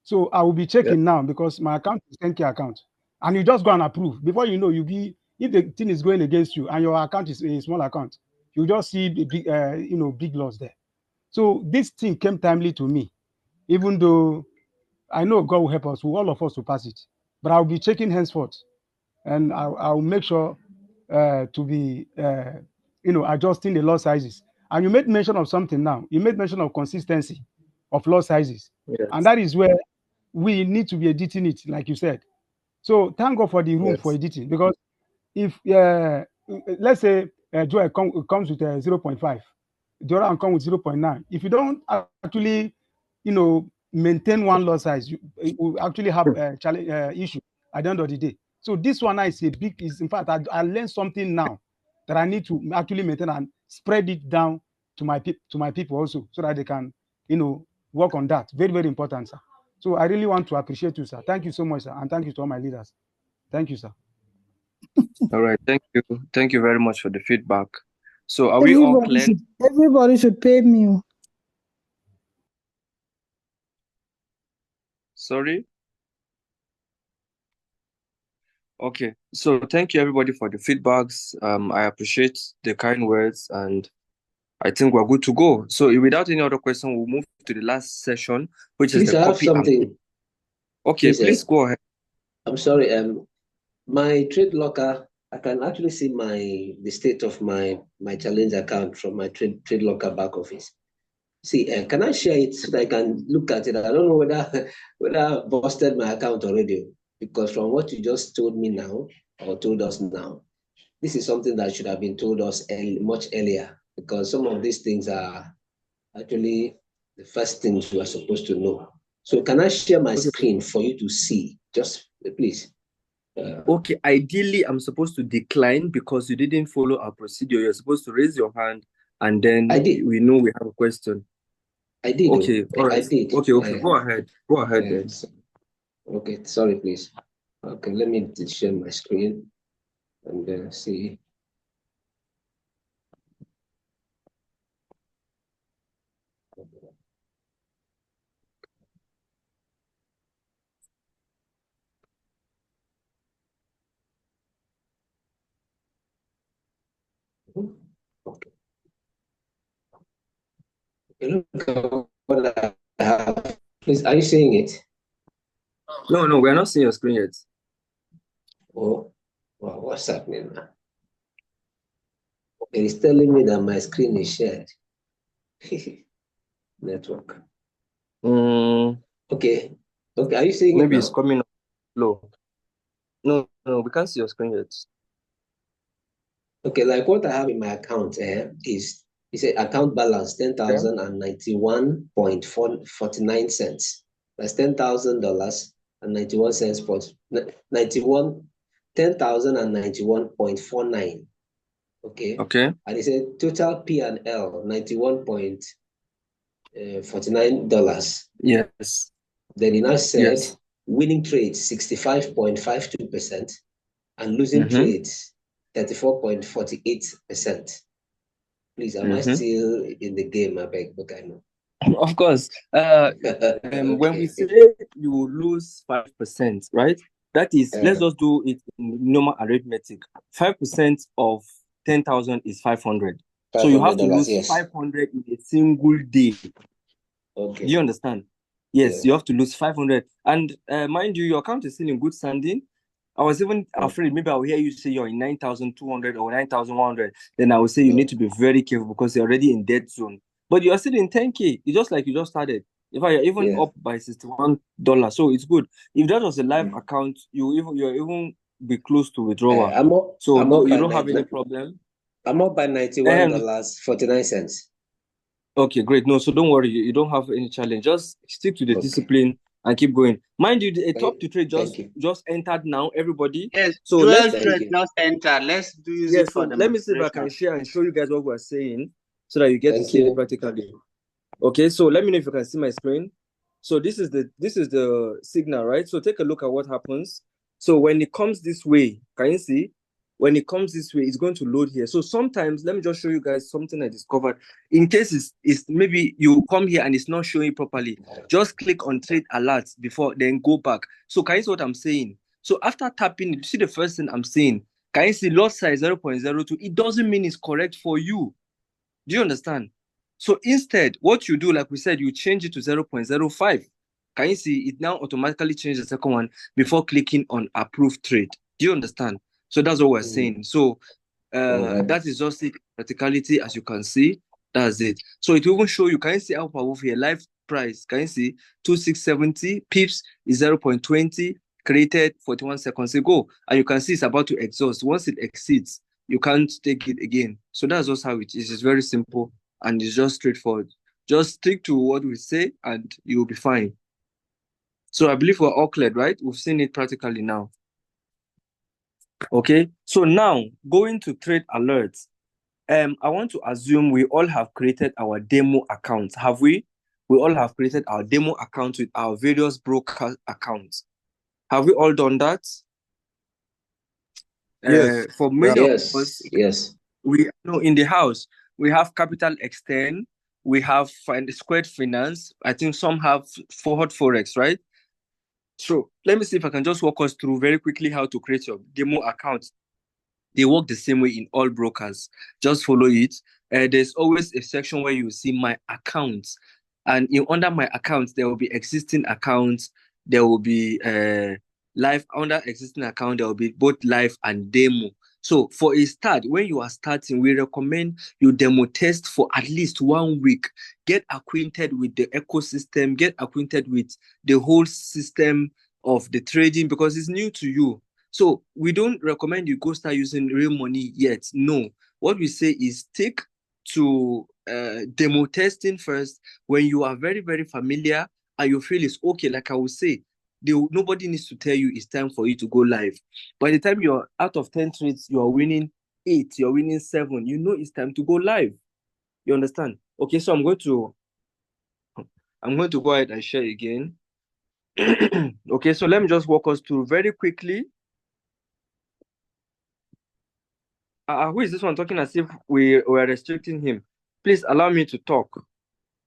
So I will be checking now because my account is 10K account, and you just go and approve. Before you know, if the thing is going against you and your account is a small account, you just see the big big loss there. So this thing came timely to me, even though I know God will help us, all of us to pass it. But I'll be checking henceforth, and I'll make sure to be adjusting the lot sizes. And you made mention of something now. You made mention of consistency of lot sizes, and that is where we need to be editing it, like you said. So thank God for the room for editing, because if let's say Joel comes with 0.5, the other one comes with 0.9. If you don't actually, maintain one lot size, you will actually have a challenge issue at the end of the day. So this one is in fact, I learned something now that I need to actually maintain and spread it down to my people also, so that they can, work on that. Very, very important, sir. So I really want to appreciate you, sir. Thank you so much, sir. And thank you to all my leaders. Thank you, sir. All right. Thank you. Thank you very much for the feedback. So are we all clear? Everybody should pay me. Sorry? Okay. So thank you everybody for the feedbacks. I appreciate the kind words, and I think we're good to go. So without any other question, we'll move to the last session, which is the copy. Okay, please go ahead. I'm sorry. My trade locker, I can actually see the state of my challenge account from my trade locker back office. See, can I share it so that I can look at it? I don't know whether I've busted my account already, because from what you just told me now, or told us now, this is something that should have been told us much earlier, because some of these things are actually the first things we are supposed to know. So can I share my screen for you to see? Just please. Okay, ideally, I'm supposed to decline because you didn't follow our procedure. You're supposed to raise your hand, and then we know we have a question. I did. Okay, all right. I did. Okay, go ahead. Go ahead then. Okay, sorry, please. Okay, let me share my screen and see. Okay. Look at what I have. Please, are you seeing it? No, we're not seeing your screen yet. Oh, wow, what's happening now? It is telling me that my screen is shared. Network. Okay. Okay, are you seeing Maybe it now? it's coming up low. No, we can't see your screen yet. Okay, like what I have in my account is account balance 10,091.49 cents. That's $10,000.91 for 10,091.49. Okay. Okay. And it said total P&L $91.49. Yes. Then it now said winning trades 65.52% and losing trades 34.48%. Please, am I still in the game? I beg, but I know. Of course. Okay. When we say you lose 5%, right? That is, let's just do it in normal arithmetic. 5% of 10,000 is 500. So you have to lose 500 in a single day. Okay. Do you understand? Yes, you have to lose 500. And mind you, your account is still in good standing. I was even afraid maybe I'll hear you say you're in 9,200 or 9,100. Then I will say you need to be very careful because you're already in dead zone. But you're still in 10K. It's just like you just started. In fact, you're even up by $61. So it's good. If that was a live account, you're even be close to withdrawal. You don't have any problem. I'm up by $91.49. Okay, great. No, so don't worry. You don't have any challenge. Just stick to the discipline and keep going. Mind you, a top to trade just entered now, everybody. Yes, so let's just enter. Let's use it for the let me see if I can share and show you guys what we're saying so that you get to see it practically. Okay, so let me know if you can see my screen. So this is the signal, right? So take a look at what happens. So when it comes this way, can you see? When it comes this way, it's going to load here. So sometimes, let me just show you guys something I discovered. In case it's maybe you come here and it's not showing properly, just click on trade alert before, then go back. So can you see what I'm saying? So after tapping, you see the first thing I'm saying. Can you see lot size 0.02? It doesn't mean it's correct for you. Do you understand? So instead, what you do, like we said, you change it to 0.05. Can you see it now automatically changes the second one before clicking on approve trade? Do you understand? So that's what we're saying. So that is just it, practicality, as you can see. That's it. So it will even show you, can you see Alpha Wolf here? Live price, can you see 2670 pips is 0.20, created 41 seconds ago. And you can see it's about to exhaust. Once it exceeds, you can't take it again. So that's just how it is. It's very simple and it's just straightforward. Just stick to what we say and you'll be fine. So I believe we're all clear, right? We've seen it practically now. Okay, so now going to trade alerts. I want to assume we all have created our demo accounts. Have we? We all have created our demo accounts with our various broker accounts. Have we all done that? Yes. For many of us, Yes. we know in the house, we have Capital Extend, we have Squared Finance. I think some have Forward Forex, right? So let me see if I can just walk us through very quickly how to create your demo account. They work the same way in all brokers. Just follow it. There's always a section where you see my accounts. And under my accounts, there will be existing accounts. There will be live. Under existing account, there will be both live and demo. So for a start, when you are starting, we recommend you demo test for at least 1 week. Get acquainted with the ecosystem. Get acquainted with the whole system of the trading because it's new to you. So we don't recommend you go start using real money yet. No. What we say is stick to demo testing first. When you are very, very familiar and you feel it's okay, like I would say, nobody needs to tell you it's time for you to go live. By the time you're out of 10 trades, you're winning 8, you're winning 7, you know it's time to go live. You understand? Okay, so I'm going to go ahead and share again. Okay, so let me just walk us through very quickly. Who is this one talking as if we were restricting him? Please allow me to talk.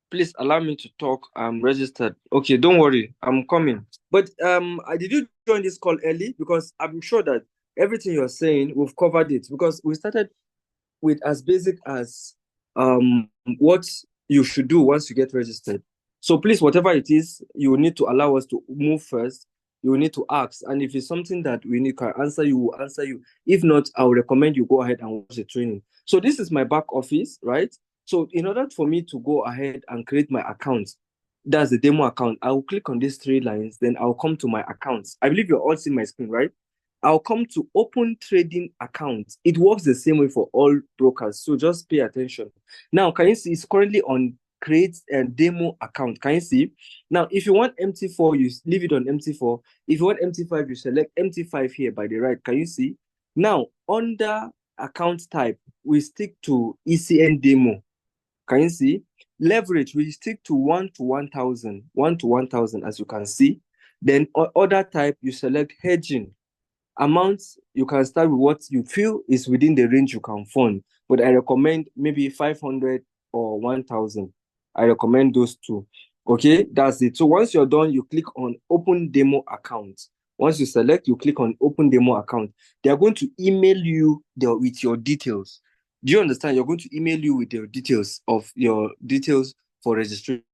Please allow me to talk. I'm registered. Okay, don't worry. I'm coming. But did you join this call early? Because I'm sure that everything you're saying, we've covered it. Because we started with as basic as what you should do once you get registered. So please, whatever it is, you need to allow us to move first. You need to ask. And if it's something that we need to answer, you will answer you. If not, I will recommend you go ahead and watch the training. So this is my back office, right? So in order for me to go ahead and create my account, that's the demo account. I will click on these 3 lines, then I'll come to my accounts. I believe you're all seeing my screen, right? I'll come to open trading account. It works the same way for all brokers. So just pay attention. Now, can you see it's currently on create a demo account? Can you see? Now, if you want MT4, you leave it on MT4. If you want MT5, you select MT5 here by the right. Can you see? Now, under account type, we stick to ECN demo. Can you see? Leverage, we stick to 1 to 1,000. 1 to 1,000, as you can see. Then other type, you select hedging. Amounts, you can start with what you feel is within the range you can fund. But I recommend maybe 500 or 1,000. I recommend those 2. Okay, that's it. So once you're done, you click on open demo account. Once you select, you click on open demo account. They are going to email you with your details. Do you understand? You're going to email you with your details for registration.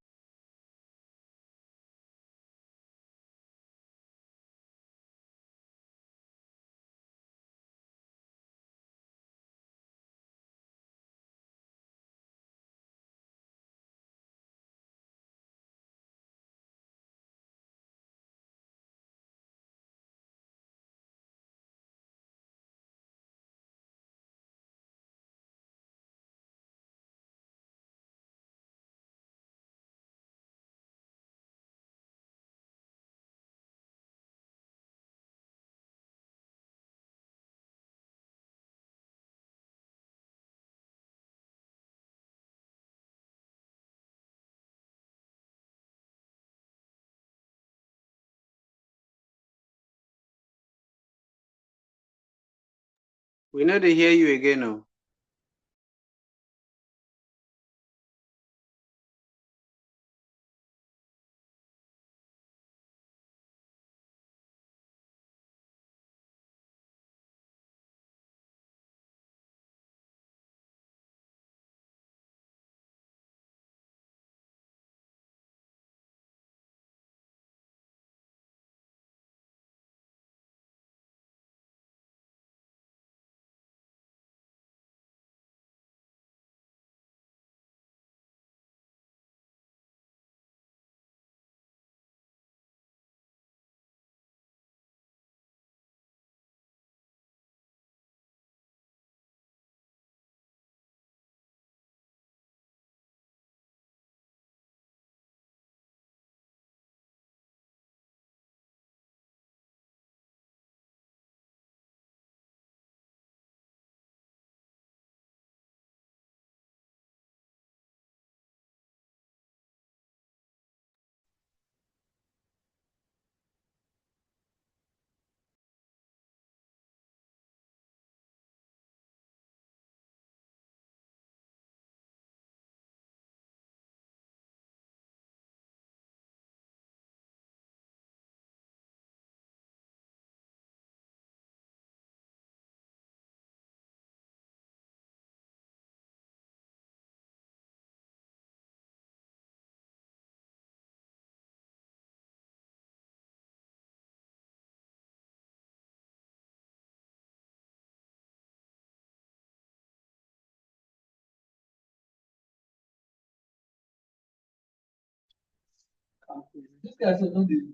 We know they hear you again now.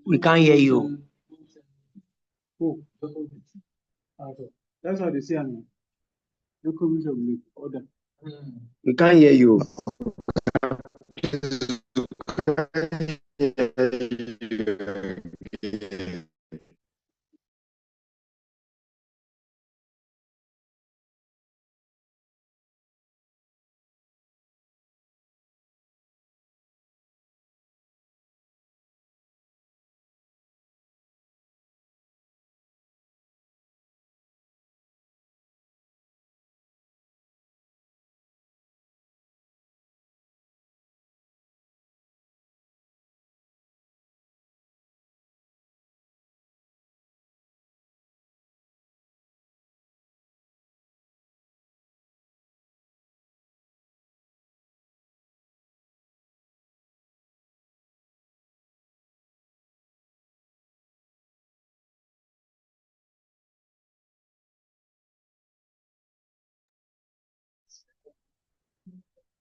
We can't hear you. Oh, that's how they say it. Order. We can't hear you.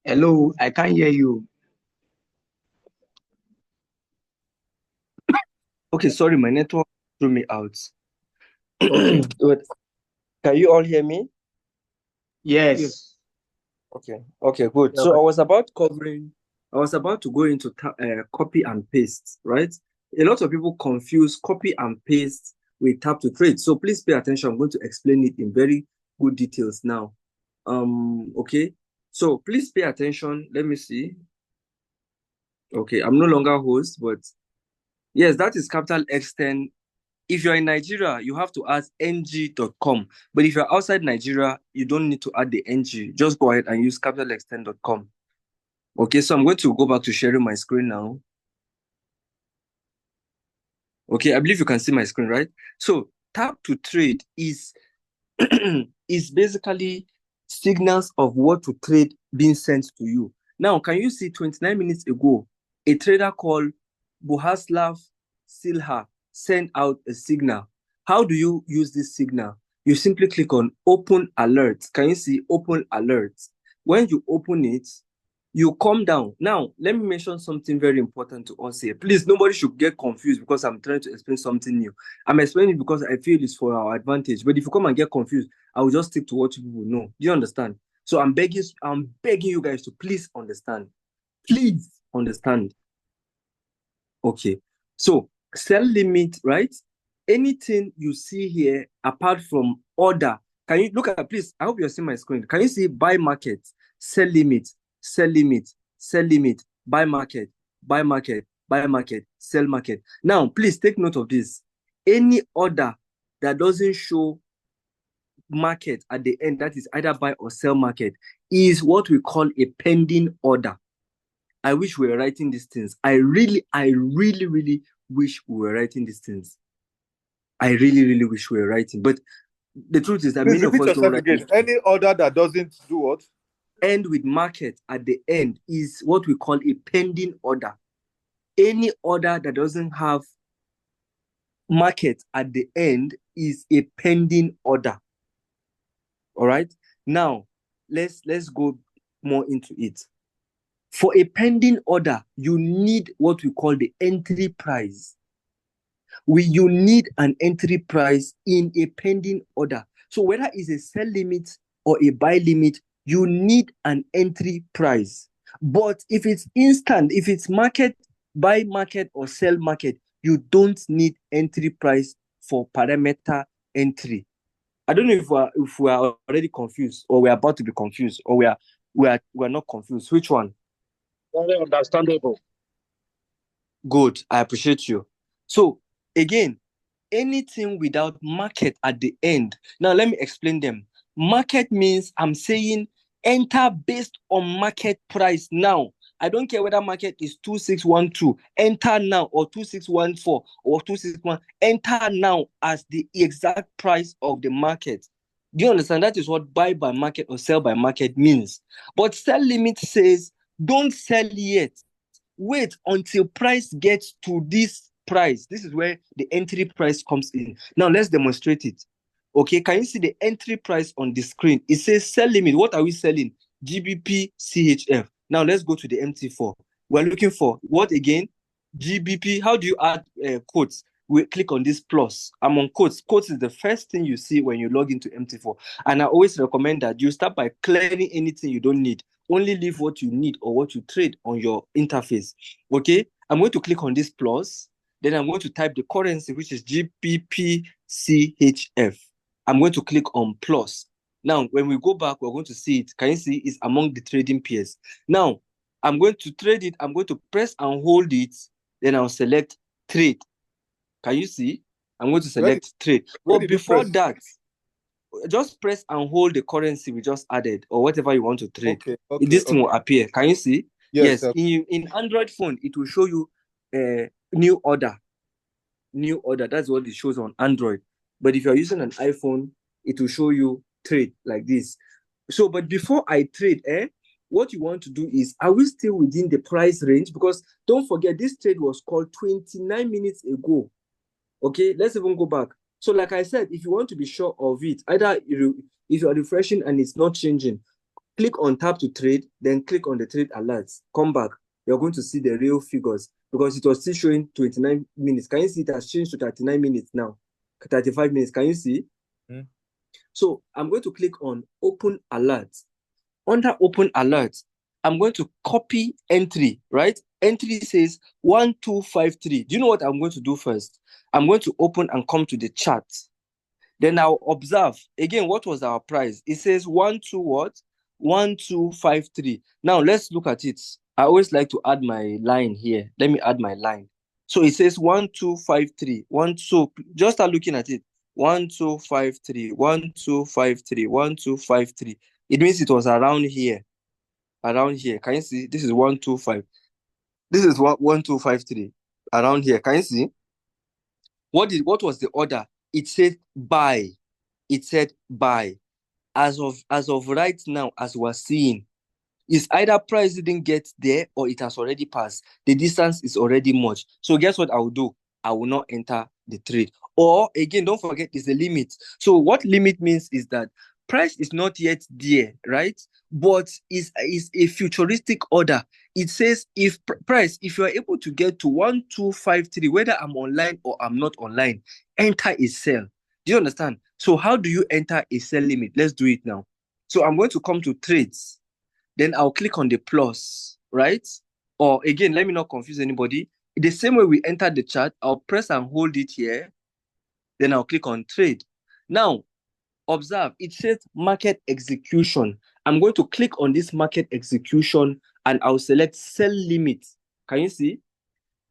Hello, I can't hear you. Okay, sorry, my network threw me out. Okay. Wait, can you all hear me? Yes. Okay, good. So I was about to go into copy and paste, right? A lot of people confuse copy and paste with tap to trade. So please pay attention. I'm going to explain it in very good details now. Okay. So please pay attention. Let me see. Okay, I'm no longer host, but yes, that is capital X10. If you're in Nigeria, you have to add ng.com. But if you're outside Nigeria, you don't need to add the ng. Just go ahead and use capitalx10.com. Okay, so I'm going to go back to sharing my screen now. Okay, I believe you can see my screen, right? So tap to trade is is basically signals of what to trade being sent to you. Now, can you see 29 minutes ago, a trader called Bohaslav Silha sent out a signal. How do you use this signal? You simply click on open alert. Can you see open alert? When you open it, you come down. Now, let me mention something very important to us here. Please, nobody should get confused because I'm trying to explain something new. I'm explaining it because I feel it's for our advantage. But if you come and get confused, I will just stick to what you people know. Do you understand? So I'm begging you guys to please understand. Please understand. Okay. So sell limit, right? Anything you see here apart from order, can you look at, please, I hope you're seeing my screen. Can you see buy market, sell limit, sell limit, sell limit, buy market, buy market, buy market, sell market? Now, please take note of this. Any order that doesn't show market at the end, that is either buy or sell market, is what we call a pending order. I wish we were writing these things. I really wish we were writing these things. I really wish we were writing. But the truth is that Please many of repeat us don't yourself write. again. Any order that doesn't do what? End with market at the end is what we call a pending order. Any order that doesn't have market at the end is a pending order. All right. Now, let's go more into it. For a pending order, you need what we call the entry price. You need an entry price in a pending order. So whether it's a sell limit or a buy limit, you need an entry price. But if it's instant, if it's market, buy market or sell market, you don't need entry price for parameter entry. I don't know if we are already confused, or we're about to be confused, or we're not confused. Which one? Very understandable. Good. I appreciate you. So again, anything without market at the end. Now let me explain them. Market means I'm saying enter based on market price now. I don't care whether market is 2612, enter now, or 2614 or 261. Enter now as the exact price of the market. Do you understand? That is what buy by market or sell by market means. But sell limit says don't sell yet. Wait until price gets to this price. This is where the entry price comes in. Now let's demonstrate it. Okay, can you see the entry price on the screen? It says sell limit. What are we selling? GBP CHF. Now let's go to the MT4. We're looking for what again? GBP. How do you add quotes? We click on this plus. I'm on quotes. Quotes is the first thing you see when you log into MT4. And I always recommend that you start by clearing anything you don't need. Only leave what you need or what you trade on your interface. Okay, I'm going to click on this plus. Then I'm going to type the currency, which is GBP CHF. I'm going to click on plus. Now, when we go back, we're going to see it. Can you see it's among the trading pairs? Now, I'm going to trade it. I'm going to press and hold it. Then I'll select trade. Can you see? I'm going to select trade. But before that, just press and hold the currency we just added or whatever you want to trade. This thing will appear. Can you see? Yes. In Android phone, it will show you new order. New order. That's what it shows on Android. But if you're using an iPhone, it will show you trade like this. So, but before I trade, what you want to do is, are we still within the price range? Because don't forget, this trade was called 29 minutes ago. Okay, let's even go back. So like I said, if you want to be sure of it, either if you are refreshing and it's not changing, click on tap to trade, then click on the trade alerts. Come back. You're going to see the real figures because it was still showing 29 minutes. Can you see it has changed to 39 minutes now? 35 minutes. Can you see? So I'm going to click on open alert. Under open alert, I'm going to copy entry, right? Entry says 1253. Do you know what I'm going to do first? I'm going to open and come to the chart. Then I'll observe. Again, what was our price? It says 1253. Now let's look at it. I always like to add my line here. Let me add my line. So it says 1253. So just start looking at it. 1253, 1253, 1253. It means it was around here. Around here. Can you see? This is 125. This is 1253. Around here. Can you see? What was the order? It said buy. It said buy. As of right now, as we're seeing, is either price didn't get there or it has already passed. The distance is already much. So guess what I will do? I will not enter the trade. Or again, don't forget, it's a limit. So what limit means is that price is not yet there, right? But is a futuristic order. It says if you are able to get to 1253, whether I'm online or I'm not online, enter a sell. Do you understand? So how do you enter a sell limit? Let's do it now. So I'm going to come to trades. Then I'll click on the plus, right? Or again, let me not confuse anybody. The same way we entered the chart, I'll press and hold it here. Then I'll click on trade. Now, observe, it says market execution. I'm going to click on this market execution and I'll select sell limit. Can you see?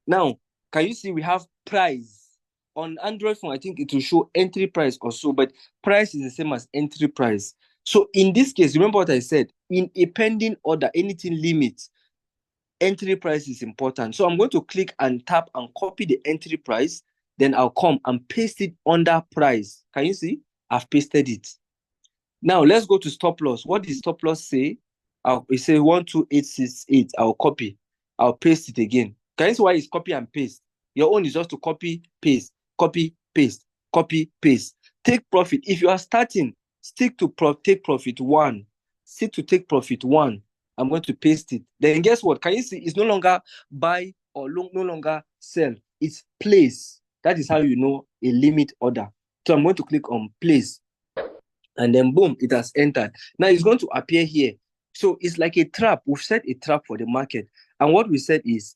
Now, can you see we have price on Android phone, I think it will show entry price or so, but price is the same as entry price. So in this case, remember what I said, in a pending order, anything limit, entry price is important. So I'm going to click and tap and copy the entry price. Then I'll come and paste it under price. Can you see? I've pasted it. Now let's go to stop loss. What does stop loss say? It say 12868. I'll copy. I'll paste it again. Can you see why it's copy and paste? Your own is just to copy, paste, copy, paste, copy, paste. Take profit. If you are starting, stick to take profit 1. Stick to take profit 1. I'm going to paste it. Then guess what? Can you see? It's no longer buy or no longer sell. It's place. That is how you know a limit order. So I'm going to click on place. And then boom, it has entered. Now it's going to appear here. So it's like a trap. We've set a trap for the market. And what we said is,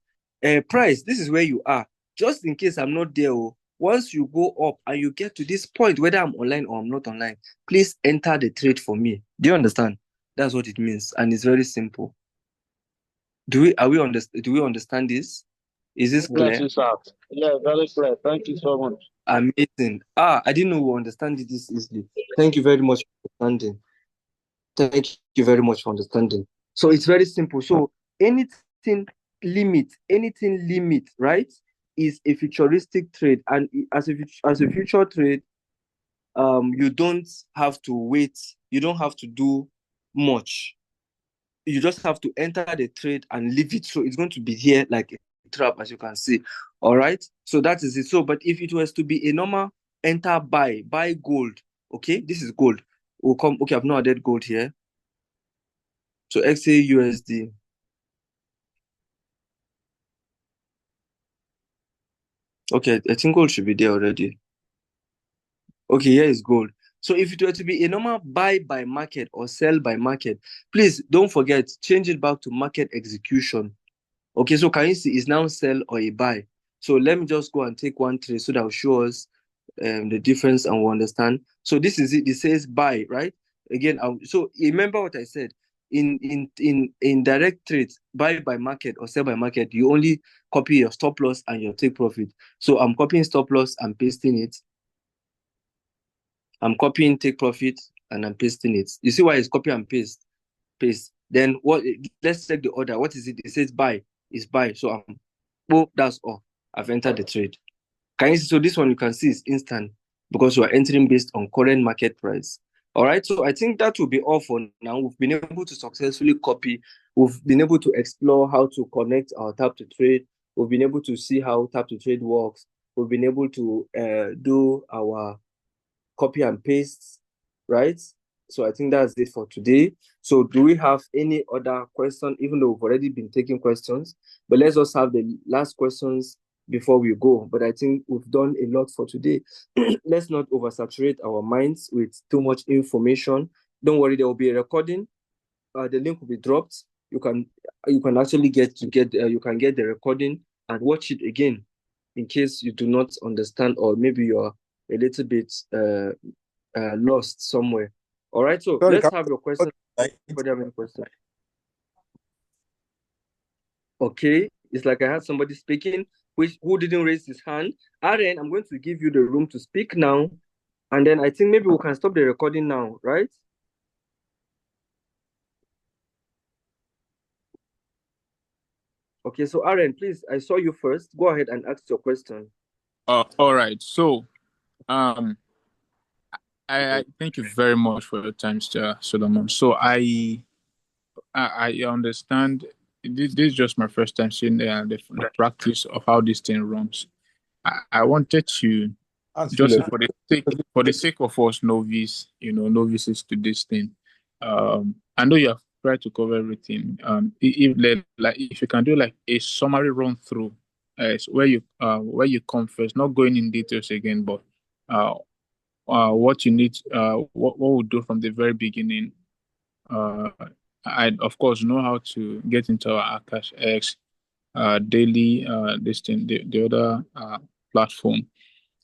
price, this is where you are. Just in case I'm not there, once you go up and you get to this point, whether I'm online or I'm not online, please enter the trade for me. Do you understand? That's what it means. And it's very simple. Do we understand this? Is this clear? Yes, sir. Yeah, very clear. Thank you so much. Amazing. I didn't know we understand it this easily. Thank you very much for understanding. Thank you very much for understanding. So it's very simple. So anything limit, right, is a futuristic trade. And as a future trade, you don't have to wait. You don't have to do much. You just have to enter the trade and leave it. So it's going to be here like a trap, as you can see. All right. So that is it. So, but if it was to be a normal enter buy gold, okay, this is gold. We'll come. Okay, I've not added gold here. So XAUSD. Okay, I think gold should be there already. Okay, here is gold. So if it were to be a normal buy by market or sell by market, please don't forget, change it back to market execution. Okay, so can you see it's now sell or a buy? So let me just go and take one trade so that will show us the difference and we'll understand. So this is it. It says buy, right? Again, so remember what I said. In direct trades, buy by market or sell by market, you only copy your stop loss and your take profit. So I'm copying stop loss and pasting it. I'm copying take profit and I'm pasting it. You see why it's copy and paste? Then what? Let's check the order. What is it? It says buy. It's buy. So that's all. I've entered the trade. Can you see? So this one you can see is instant because you are entering based on current market price. All right. So I think that will be all for now. We've been able to successfully copy. We've been able to explore how to connect our tap to trade. We've been able to see how tap to trade works. We've been able to do our copy and paste, right? So I think that's it for today. So do we have any other question, even though we've already been taking questions? But let's just have the last questions before we go. But I think we've done a lot for today. Let's not oversaturate our minds with too much information. Don't worry, there will be a recording. The link will be dropped. You can actually get the recording and watch it again in case you do not understand or maybe you're a little bit lost somewhere. All right, so let's have your question. Anybody have any question? Okay, it's like I had somebody speaking who didn't raise his hand. Aaron, I'm going to give you the room to speak now, and then I think maybe we can stop the recording now, right? Okay, so Aaron, please, I saw you first. Go ahead and ask your question. All right. So, I thank you very much for your time, Mr. Solomon. So I understand. This is just my first time seeing the practice of how this thing runs. I wanted to just for the sake of us novices to this thing. I know you have tried to cover everything. If you can do like a summary run through, where you come first, not going in details again, but what you need, what we'll do from the very beginning. I of course know how to get into our Akashx daily this thing, the other platform.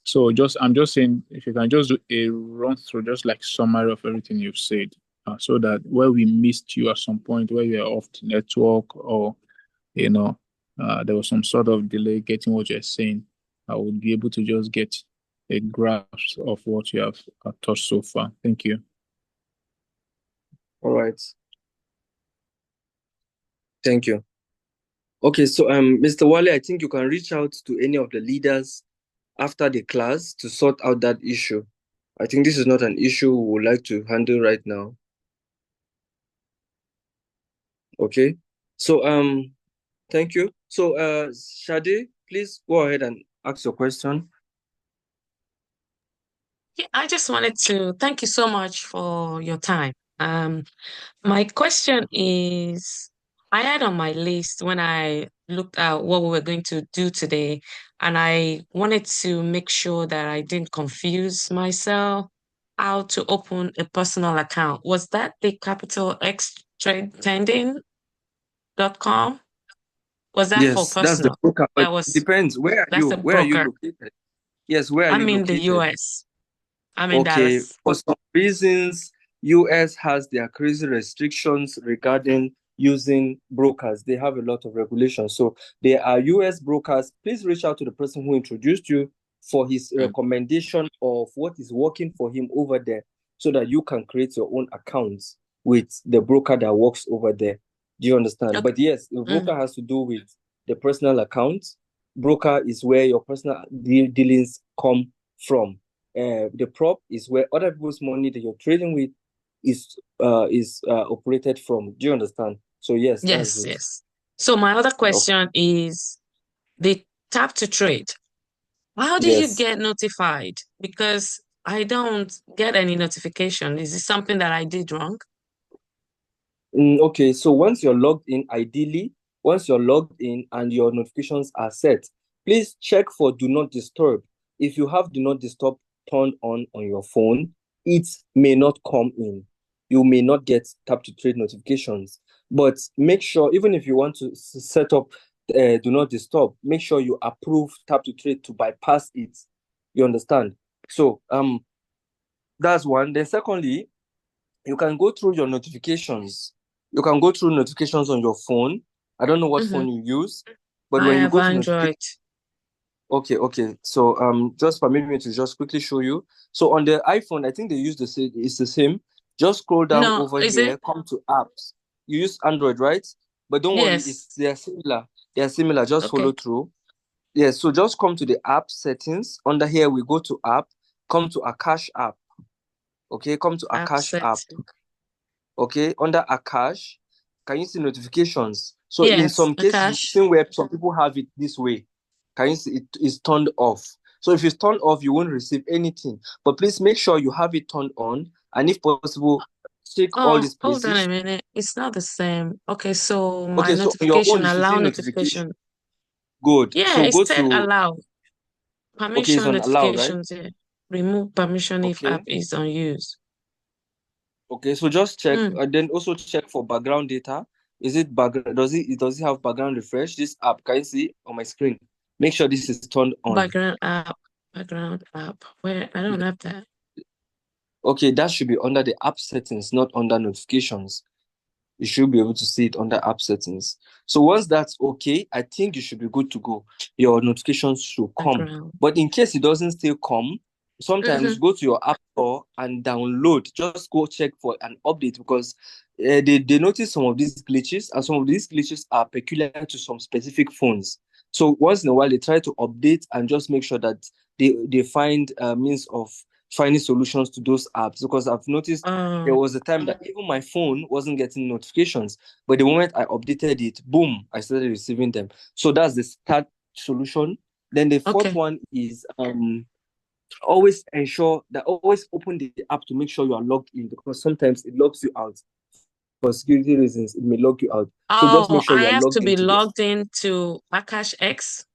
So I'm just saying, if you can just do a run through, just like summary of everything you've said, so that where we missed you at some point, where you are off the network or there was some sort of delay getting what you're saying, I would be able to just get a grasp of what you have taught so far. Thank you. All right. Thank you. Okay, so Mr. Wale, I think you can reach out to any of the leaders after the class to sort out that issue. I think this is not an issue we would like to handle right now. Okay, so thank you. So Shade, please go ahead and ask your question. Yeah, I just wanted to thank you so much for your time. My question is, I had on my list when I looked at what we were going to do today, and I wanted to make sure that I didn't confuse myself how to open a personal account. Was that the capital X trading.com? Was that for Yes, that's the personal? broker, but That it was depends. Where are that's you? a Where are you broker. located? Yes, where are you I'm in the located? US. I'm in Okay, Dallas. for some reasons, US has their crazy restrictions regarding using brokers. They have a lot of regulations. So there are US brokers. Please reach out to the person who introduced you for his recommendation of what is working for him over there so that you can create your own accounts with the broker that works over there. Do you understand? Okay. But yes, the broker has to do with the personal account. Broker is where your personal dealings come from. The prop is where other people's money that you're trading with is operated from. Do you understand? So yes, that's Yes, it. yes. So my other Okay. question is the tap to trade. How do you Yes. get notified? Because I don't get any notification. Is it something that I did wrong? Okay, so once you're logged in, ideally, once you're logged in and your notifications are set, please check for do not disturb. If you have do not disturb turned on your phone, it may not come in. You may not get tap to trade notifications. But make sure, even if you want to set up do not disturb, make sure you approve tap to trade to bypass it. You understand? So that's one. Then secondly, you can go through your notifications. You can go through notifications on your phone. I don't know what phone you use, but I when you have go to Android. notifications, okay. So just permit me to just quickly show you. So on the iPhone, I think they use the same. It's the same. Just scroll down No, over is here. it? Come to apps. You use Android, right? But don't worry, Yes. they are similar. They are similar. Just follow Okay. through. Yes. So just come to the app settings. Under here, we go to app. Come to Akashx app. Okay. Come to App Akashx app. setting. Okay, under Akashx, can you see notifications? So in Yes, some cases, you've Akashx. seen where some people have it this way. Can you see it is turned off? So if it's turned off, you won't receive anything. But please make sure you have it turned on, and if possible, check all Oh, these hold on a places. minute. It's not the same. Okay, so my Okay, so on your own, notification, you should allow see notification. notification. Good. Yeah, So it go said to, allow. okay, it's Permission on allow, right? notifications. Yeah. Remove permission if Okay. app is unused. Okay, so just check, and then also check for background data. Is it background? Does it have background refresh? This app, can you see on my screen? Make sure this is turned on. Background app. Where I don't have that. Okay, that should be under the app settings, not under notifications. You should be able to see it under app settings. So once that's okay, I think you should be good to go. Your notifications should come. Background. But in case it doesn't still come, sometimes go to your app store and download. Just go check for an update because they notice some of these glitches, and some of these glitches are peculiar to some specific phones. So once in a while, they try to update and just make sure that they find a means of finding solutions to those apps, because I've noticed there was a time that even my phone wasn't getting notifications, but the moment I updated it, boom, I started receiving them. So that's the start solution. Then the fourth one is always ensure that always open the app to make sure you are logged in, because sometimes it logs you out. For security reasons, it may log you out. So just make sure I you are have to logged be into logged into Akashx X.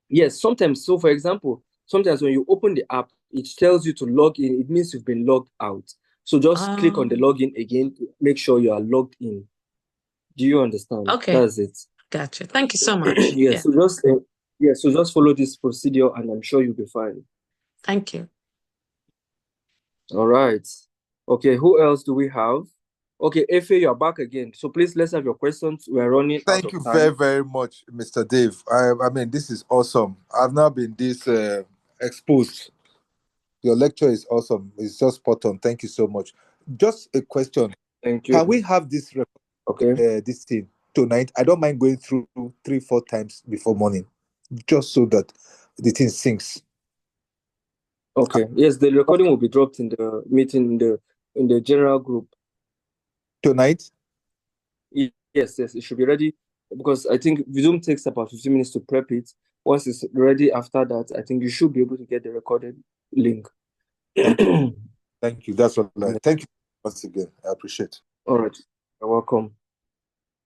Yes, sometimes. So, for example, sometimes when you open the app, it tells you to log in. It means you've been logged out. So just click on the login again to make sure you are logged in. Do you understand? Okay. That's it. Gotcha. Thank you so much. Yes. Yeah. So just follow this procedure, and I'm sure you'll be fine. Thank you. All right. Okay. Who else do we have? Okay, Efe, you're back again. So please, let's have your questions. We're running out Thank of you time. very, very much, Mr. Dave. I mean, this is awesome. I've now been this exposed. Your lecture is awesome. It's just spot on. Thank you so much. Just a question. Thank you. Can we have this this thing tonight? I don't mind going through 3-4 times before morning, just so that the thing sinks. Okay. Yes, the recording will be dropped in the meeting in the general group tonight. Yes, it should be ready because I think Zoom takes about 15 minutes to prep it. Once it's ready, after that, I think you should be able to get the recorded link. Thank you. That's what I like. Thank you once again. I appreciate. All right. You're welcome.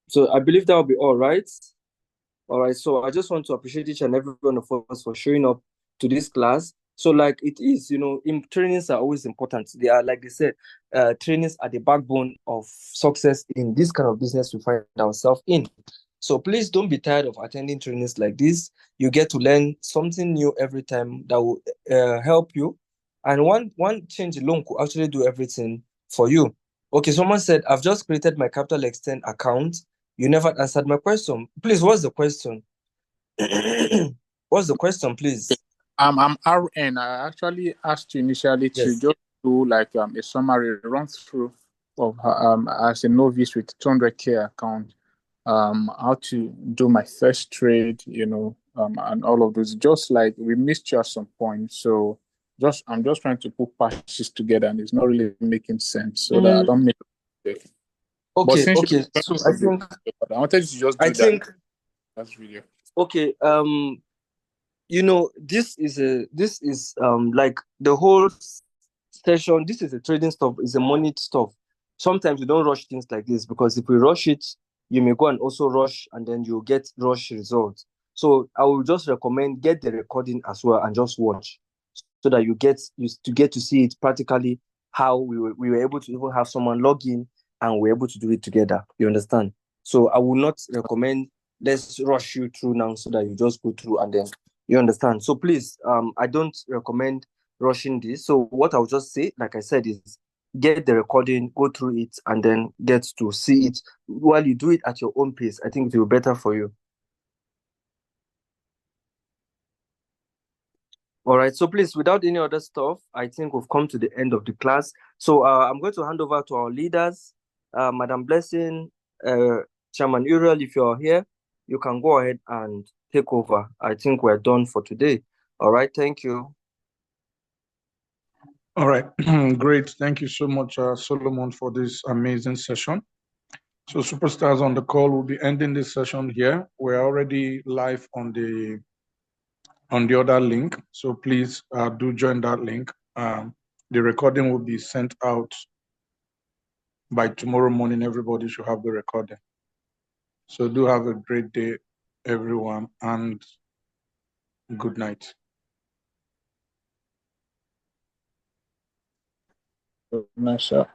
So I believe that will be all right. All right. So I just want to appreciate each and every one of us for showing up to this class. So like it is, trainings are always important. They are, like they said, trainings are the backbone of success in this kind of business we find ourselves in. So please don't be tired of attending trainings like this. You get to learn something new every time that will help you. And one change alone could actually do everything for you. Okay, someone said, I've just created my Capital Extend account. You never answered my question. Please, what's the question? What's the question, please? I'm RN. I actually asked you initially to just do like a summary run through of as a novice with 200K account, how to do my first trade, and all of those. Just like we missed you at some point, so I'm just trying to put patches together, and it's not really making sense, so that I don't make a mistake. Okay. So I think I wanted to just do that's video. Okay. This is like the whole session. This is a trading stuff, is a money stuff. Sometimes we don't rush things like this because if we rush it, you may go and also rush and then you get rush results. So I will just recommend get the recording as well and just watch so that you get to see it practically how we were able to even have someone log in and we're able to do it together. You understand? So I will not recommend let's rush you through now so that you just go through and then you understand. So please, I don't recommend rushing this. So what I'll just say, like I said, is get the recording, go through it, and then get to see it. While you do it at your own pace, I think it will be better for you. All right, so please, without any other stuff, I think we've come to the end of the class. So I'm going to hand over to our leaders, Madam Blessing, Chairman Uriel, if you're here, you can go ahead and take over. I think we're done for today. All right, thank you. All right, great. Thank you so much, Solomon, for this amazing session. So superstars on the call will be ending this session here. We're already live on the other link. So please do join that link. The recording will be sent out by tomorrow morning. Everybody should have the recording. So do have a great day, everyone, and good night. Nice shot.